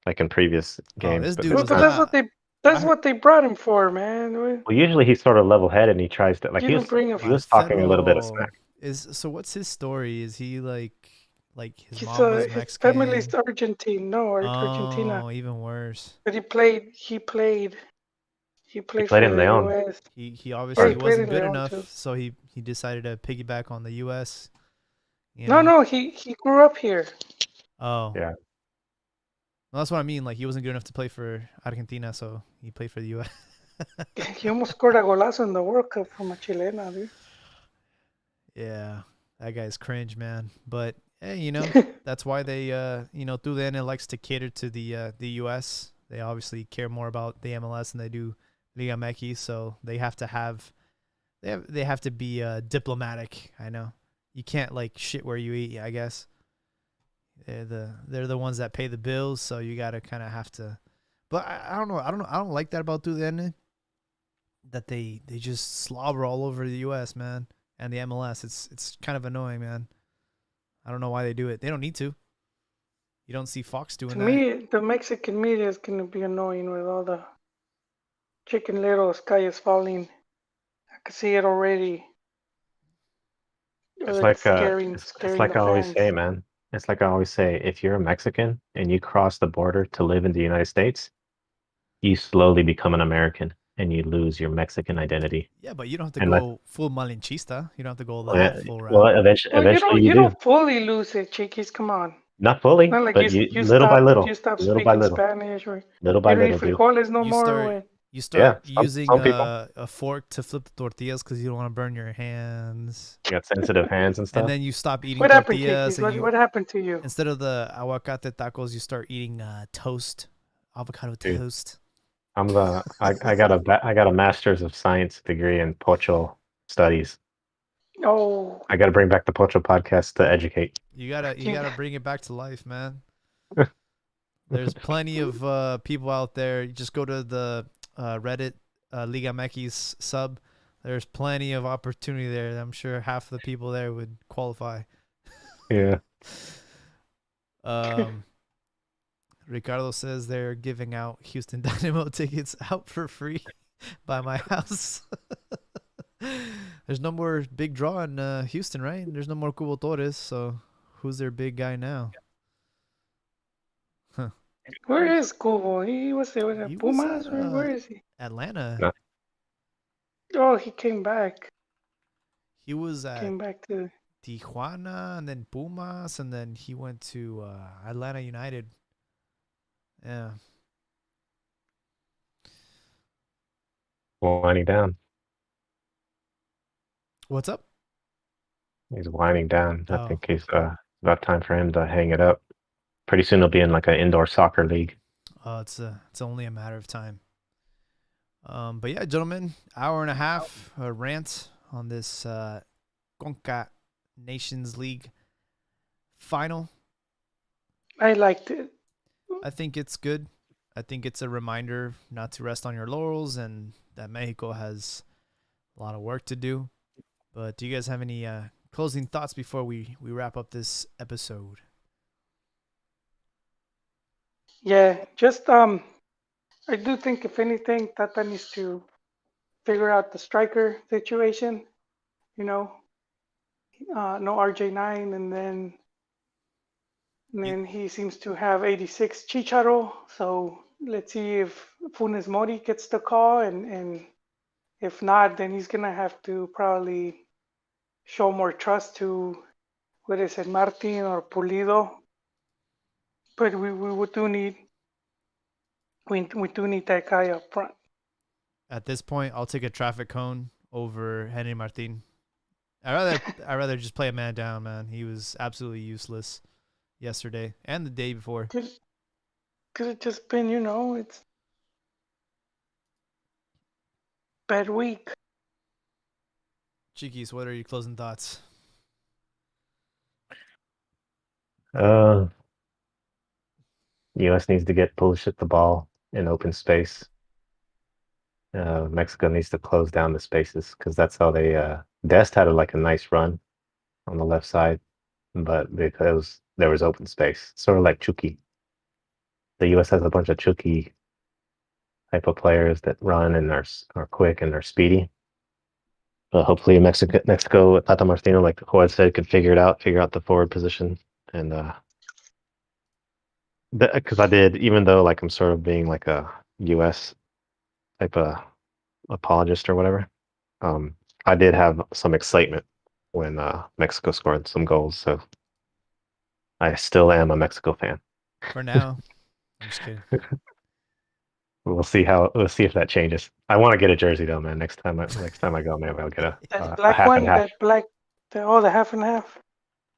[SPEAKER 3] like in previous games.
[SPEAKER 1] This
[SPEAKER 3] But
[SPEAKER 1] dude
[SPEAKER 3] this
[SPEAKER 1] was
[SPEAKER 2] but
[SPEAKER 3] time,
[SPEAKER 2] that's
[SPEAKER 1] not.
[SPEAKER 2] what they
[SPEAKER 1] I heard,
[SPEAKER 2] brought him for, man.
[SPEAKER 3] well, usually he's sort of level-headed and he tries to like
[SPEAKER 2] You didn't bring him.
[SPEAKER 3] he was talking a little bit of
[SPEAKER 1] Marcelo
[SPEAKER 3] smack.
[SPEAKER 1] is so. What's his story? Is he like his
[SPEAKER 2] He's
[SPEAKER 1] mom was
[SPEAKER 2] his
[SPEAKER 1] Mexican?
[SPEAKER 2] family's Argentine, no, Argentina.
[SPEAKER 1] Oh, even worse.
[SPEAKER 2] But he
[SPEAKER 3] He
[SPEAKER 2] played
[SPEAKER 3] played
[SPEAKER 2] for
[SPEAKER 3] in
[SPEAKER 2] the
[SPEAKER 3] Leon.
[SPEAKER 2] U.S.
[SPEAKER 1] He
[SPEAKER 2] Yeah,
[SPEAKER 1] obviously
[SPEAKER 2] he played
[SPEAKER 1] wasn't
[SPEAKER 2] in
[SPEAKER 1] good
[SPEAKER 2] Leon
[SPEAKER 1] enough,
[SPEAKER 2] too.
[SPEAKER 1] so he decided to piggyback on the U.S. You
[SPEAKER 2] No,
[SPEAKER 1] know.
[SPEAKER 2] no, he grew up here.
[SPEAKER 1] Oh,
[SPEAKER 3] Yeah.
[SPEAKER 1] well, that's what I mean. Like he wasn't good enough to play for Argentina, so he played for the U.S.
[SPEAKER 2] He almost scored a golazo in the World Cup from a Chilena, dude.
[SPEAKER 1] Yeah, that guy's cringe, man. But hey, that's why they through the end it likes to cater to the US. They obviously care more about the MLS than they do Liga MX, so they have to be diplomatic. I know. You can't like shit where you eat, I guess. They're the ones that pay the bills, so you gotta kinda have to, but I don't know. I don't like that about through the end that they just slobber all over the US, man, and the MLS. It's kind of annoying, man. I don't know why they do it. They don't need to. You don't see Fox
[SPEAKER 2] To
[SPEAKER 1] doing that.
[SPEAKER 2] me, the Mexican media is going to be annoying with all the Chicken Little, sky is falling. I can see it already.
[SPEAKER 3] It's
[SPEAKER 2] It's
[SPEAKER 3] like
[SPEAKER 2] scaring,
[SPEAKER 3] it's
[SPEAKER 2] scaring
[SPEAKER 3] like
[SPEAKER 2] the
[SPEAKER 3] I always
[SPEAKER 2] fans.
[SPEAKER 3] say, man. It's like I always say, if you're a Mexican and you cross the border to live in the United States, you slowly become an American. and you lose your Mexican identity.
[SPEAKER 1] Yeah, but you don't have to
[SPEAKER 3] And
[SPEAKER 1] go full malinchista. You don't have to go that full route.
[SPEAKER 3] eventually,
[SPEAKER 2] Well,
[SPEAKER 3] eventually you
[SPEAKER 2] you
[SPEAKER 3] do.
[SPEAKER 2] don't fully lose it, Chiquis. Come on.
[SPEAKER 3] Not fully,
[SPEAKER 2] Not like
[SPEAKER 3] but you little by
[SPEAKER 2] you
[SPEAKER 3] little,
[SPEAKER 2] stop
[SPEAKER 3] little by
[SPEAKER 2] speaking
[SPEAKER 3] little,
[SPEAKER 2] Spanish, or
[SPEAKER 3] little by
[SPEAKER 2] you don't eat
[SPEAKER 3] little, dude.
[SPEAKER 2] frijoles no
[SPEAKER 1] You
[SPEAKER 2] more.
[SPEAKER 1] start
[SPEAKER 2] When
[SPEAKER 1] you
[SPEAKER 3] Yeah,
[SPEAKER 1] start using
[SPEAKER 3] some people
[SPEAKER 1] a fork to flip the tortillas because you don't want to burn your hands.
[SPEAKER 3] got sensitive hands and
[SPEAKER 1] And
[SPEAKER 3] stuff.
[SPEAKER 1] then you stop eating
[SPEAKER 2] what happened,
[SPEAKER 1] tortillas
[SPEAKER 2] Chiquis?
[SPEAKER 1] and you
[SPEAKER 2] What happened to you?
[SPEAKER 1] instead of the aguacate tacos, you start eating toast, avocado
[SPEAKER 3] Dude,
[SPEAKER 1] toast.
[SPEAKER 3] I got a master's of science degree in pocho studies.
[SPEAKER 2] Oh,
[SPEAKER 3] I got to bring back the pocho podcast to educate.
[SPEAKER 1] You gotta
[SPEAKER 2] you,
[SPEAKER 1] bring it back to life, man. There's plenty of people out there. You just go to the Reddit Liga MX sub. There's plenty of opportunity there. I'm sure half the people there would qualify.
[SPEAKER 3] Yeah.
[SPEAKER 1] Ricardo says they're giving out Houston Dynamo tickets out for free by my house. There's no more big draw in Houston, right? There's no more Cubo Torres, so who's their big guy now? Huh.
[SPEAKER 2] where is Cubo? He was there with the
[SPEAKER 1] He was
[SPEAKER 2] Pumas.
[SPEAKER 1] at
[SPEAKER 2] Where is he?
[SPEAKER 1] Atlanta.
[SPEAKER 3] No.
[SPEAKER 2] Oh, he came back.
[SPEAKER 1] He was at
[SPEAKER 2] Came back to.
[SPEAKER 1] Tijuana and then Pumas, and then he went to Atlanta United. Yeah.
[SPEAKER 3] Winding down.
[SPEAKER 1] What's up?
[SPEAKER 3] He's winding down. I
[SPEAKER 1] Oh.
[SPEAKER 3] think it's about time for him to hang it up. Pretty soon he'll be in like an indoor soccer league.
[SPEAKER 1] It's only a matter of time. But yeah, gentlemen, hour and a half rant on this Conca Nations League final.
[SPEAKER 2] I liked it.
[SPEAKER 1] I think it's good. I think it's a reminder not to rest on your laurels and that Mexico has a lot of work to do. But do you guys have any closing thoughts before we wrap up this episode?
[SPEAKER 2] Yeah, just I do think if anything, Tata needs to figure out the striker situation. You know, no RJ9, and then he seems to have 86 Chicharo. So let's see if Funes Mori gets the call, and if not, then he's gonna have to probably show more trust to, what is it, Martin or Pulido. But we do need we do need that guy up front.
[SPEAKER 1] At this point, I'll take a traffic cone over Henry Martin. I rather just play a man down, man. He was absolutely useless yesterday and the day before.
[SPEAKER 2] Could have just been, it's bad week.
[SPEAKER 1] Cheekies, what are your closing thoughts?
[SPEAKER 3] US needs to get Pulisic at the ball in open space. Mexico needs to close down the spaces because that's how they. Dest had a nice run on the left side, but because there was open space, sort of like Chucky. The US has a bunch of Chucky type of players that run and are quick and are speedy. But hopefully Mexico, Tata Martino, like Juan said, could figure out the forward position. And because I did, even though I'm sort of being like a US type of apologist or whatever, I did have some excitement when Mexico scored some goals. So I still am a Mexico fan.
[SPEAKER 1] For now. I'm just kidding.
[SPEAKER 3] We'll see if that changes. I want to get a jersey though, man. Next time I go, maybe I'll get
[SPEAKER 2] That
[SPEAKER 3] a
[SPEAKER 2] black
[SPEAKER 3] half
[SPEAKER 2] one,
[SPEAKER 3] and half,
[SPEAKER 2] that black, the half and half.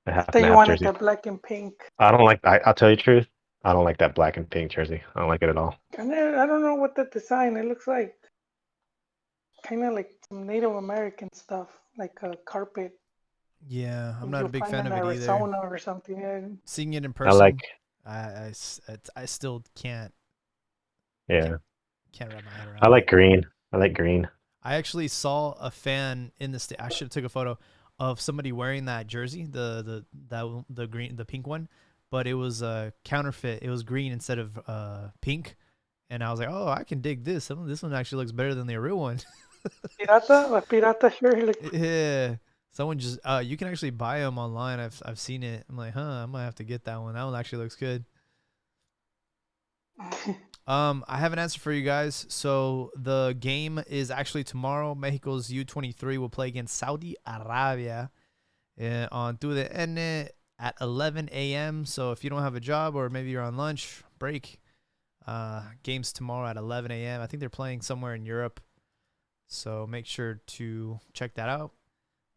[SPEAKER 3] a
[SPEAKER 2] I
[SPEAKER 3] half
[SPEAKER 2] thought
[SPEAKER 3] and
[SPEAKER 2] you
[SPEAKER 3] half
[SPEAKER 2] wanted
[SPEAKER 3] jersey.
[SPEAKER 2] that black and pink.
[SPEAKER 3] I don't like. I'll tell you the truth. I don't like that black and pink jersey. I don't like it at all.
[SPEAKER 2] And I don't know what the design. It looks like kind of like some Native American stuff, like a carpet.
[SPEAKER 1] Yeah, I'm not a
[SPEAKER 2] You'll
[SPEAKER 1] big
[SPEAKER 2] find
[SPEAKER 1] fan
[SPEAKER 2] in
[SPEAKER 1] of it either.
[SPEAKER 2] Arizona or something. Yeah.
[SPEAKER 1] Seeing it in
[SPEAKER 3] I
[SPEAKER 1] person,
[SPEAKER 3] like.
[SPEAKER 1] I still can't
[SPEAKER 3] Yeah,
[SPEAKER 1] wrap my head around
[SPEAKER 3] I like
[SPEAKER 1] it.
[SPEAKER 3] green. I like green.
[SPEAKER 1] I actually saw a fan in the state. I should have took a photo of somebody wearing that jersey, the pink one, but it was a counterfeit. It was green instead of pink, and I was like, oh, I can dig this. This one actually looks better than the real one.
[SPEAKER 2] Pirata shirt.
[SPEAKER 1] Yeah. Someone just you can actually buy them online. I've seen it. I'm like, I might have to get that one. That one actually looks good. I have an answer for you guys. So the game is actually tomorrow. Mexico's U23 will play against Saudi Arabia on TUDN at 11 a.m. So if you don't have a job or maybe you're on lunch break, games tomorrow at 11 a.m. I think they're playing somewhere in Europe. So make sure to check that out.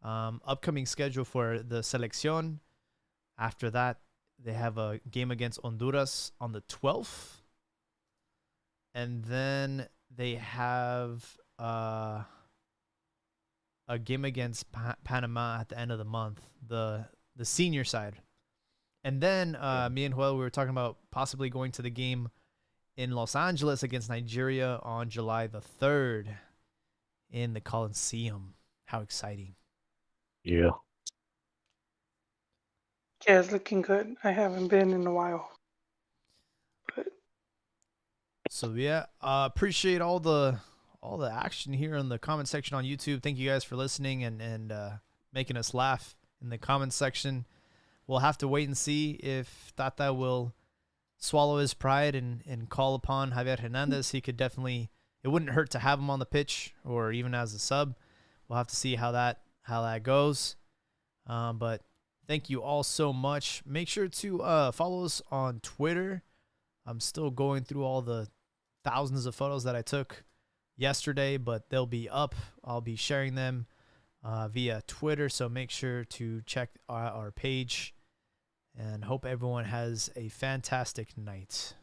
[SPEAKER 1] Upcoming schedule for the Selección. After that, they have a game against Honduras on the 12th. And then they have a game against Panama at the end of the month, the senior side. And then me and Joel, we were talking about possibly going to the game in Los Angeles against Nigeria on July the 3rd in the Coliseum. How exciting.
[SPEAKER 3] Yeah.
[SPEAKER 2] Yeah, it's looking good. I haven't been in a while.
[SPEAKER 1] So yeah, appreciate all the action here in the comment section on YouTube. Thank you guys for listening and making us laugh in the comment section. We'll have to wait and see if Tata will swallow his pride and call upon Javier Hernandez. He could definitely. It wouldn't hurt to have him on the pitch or even as a sub. We'll have to see how that goes. But thank you all so much. Make sure to follow us on Twitter. I'm still going through all the thousands of photos that I took yesterday, but they'll be up. I'll be sharing them via Twitter, so make sure to check our page, and hope everyone has a fantastic night.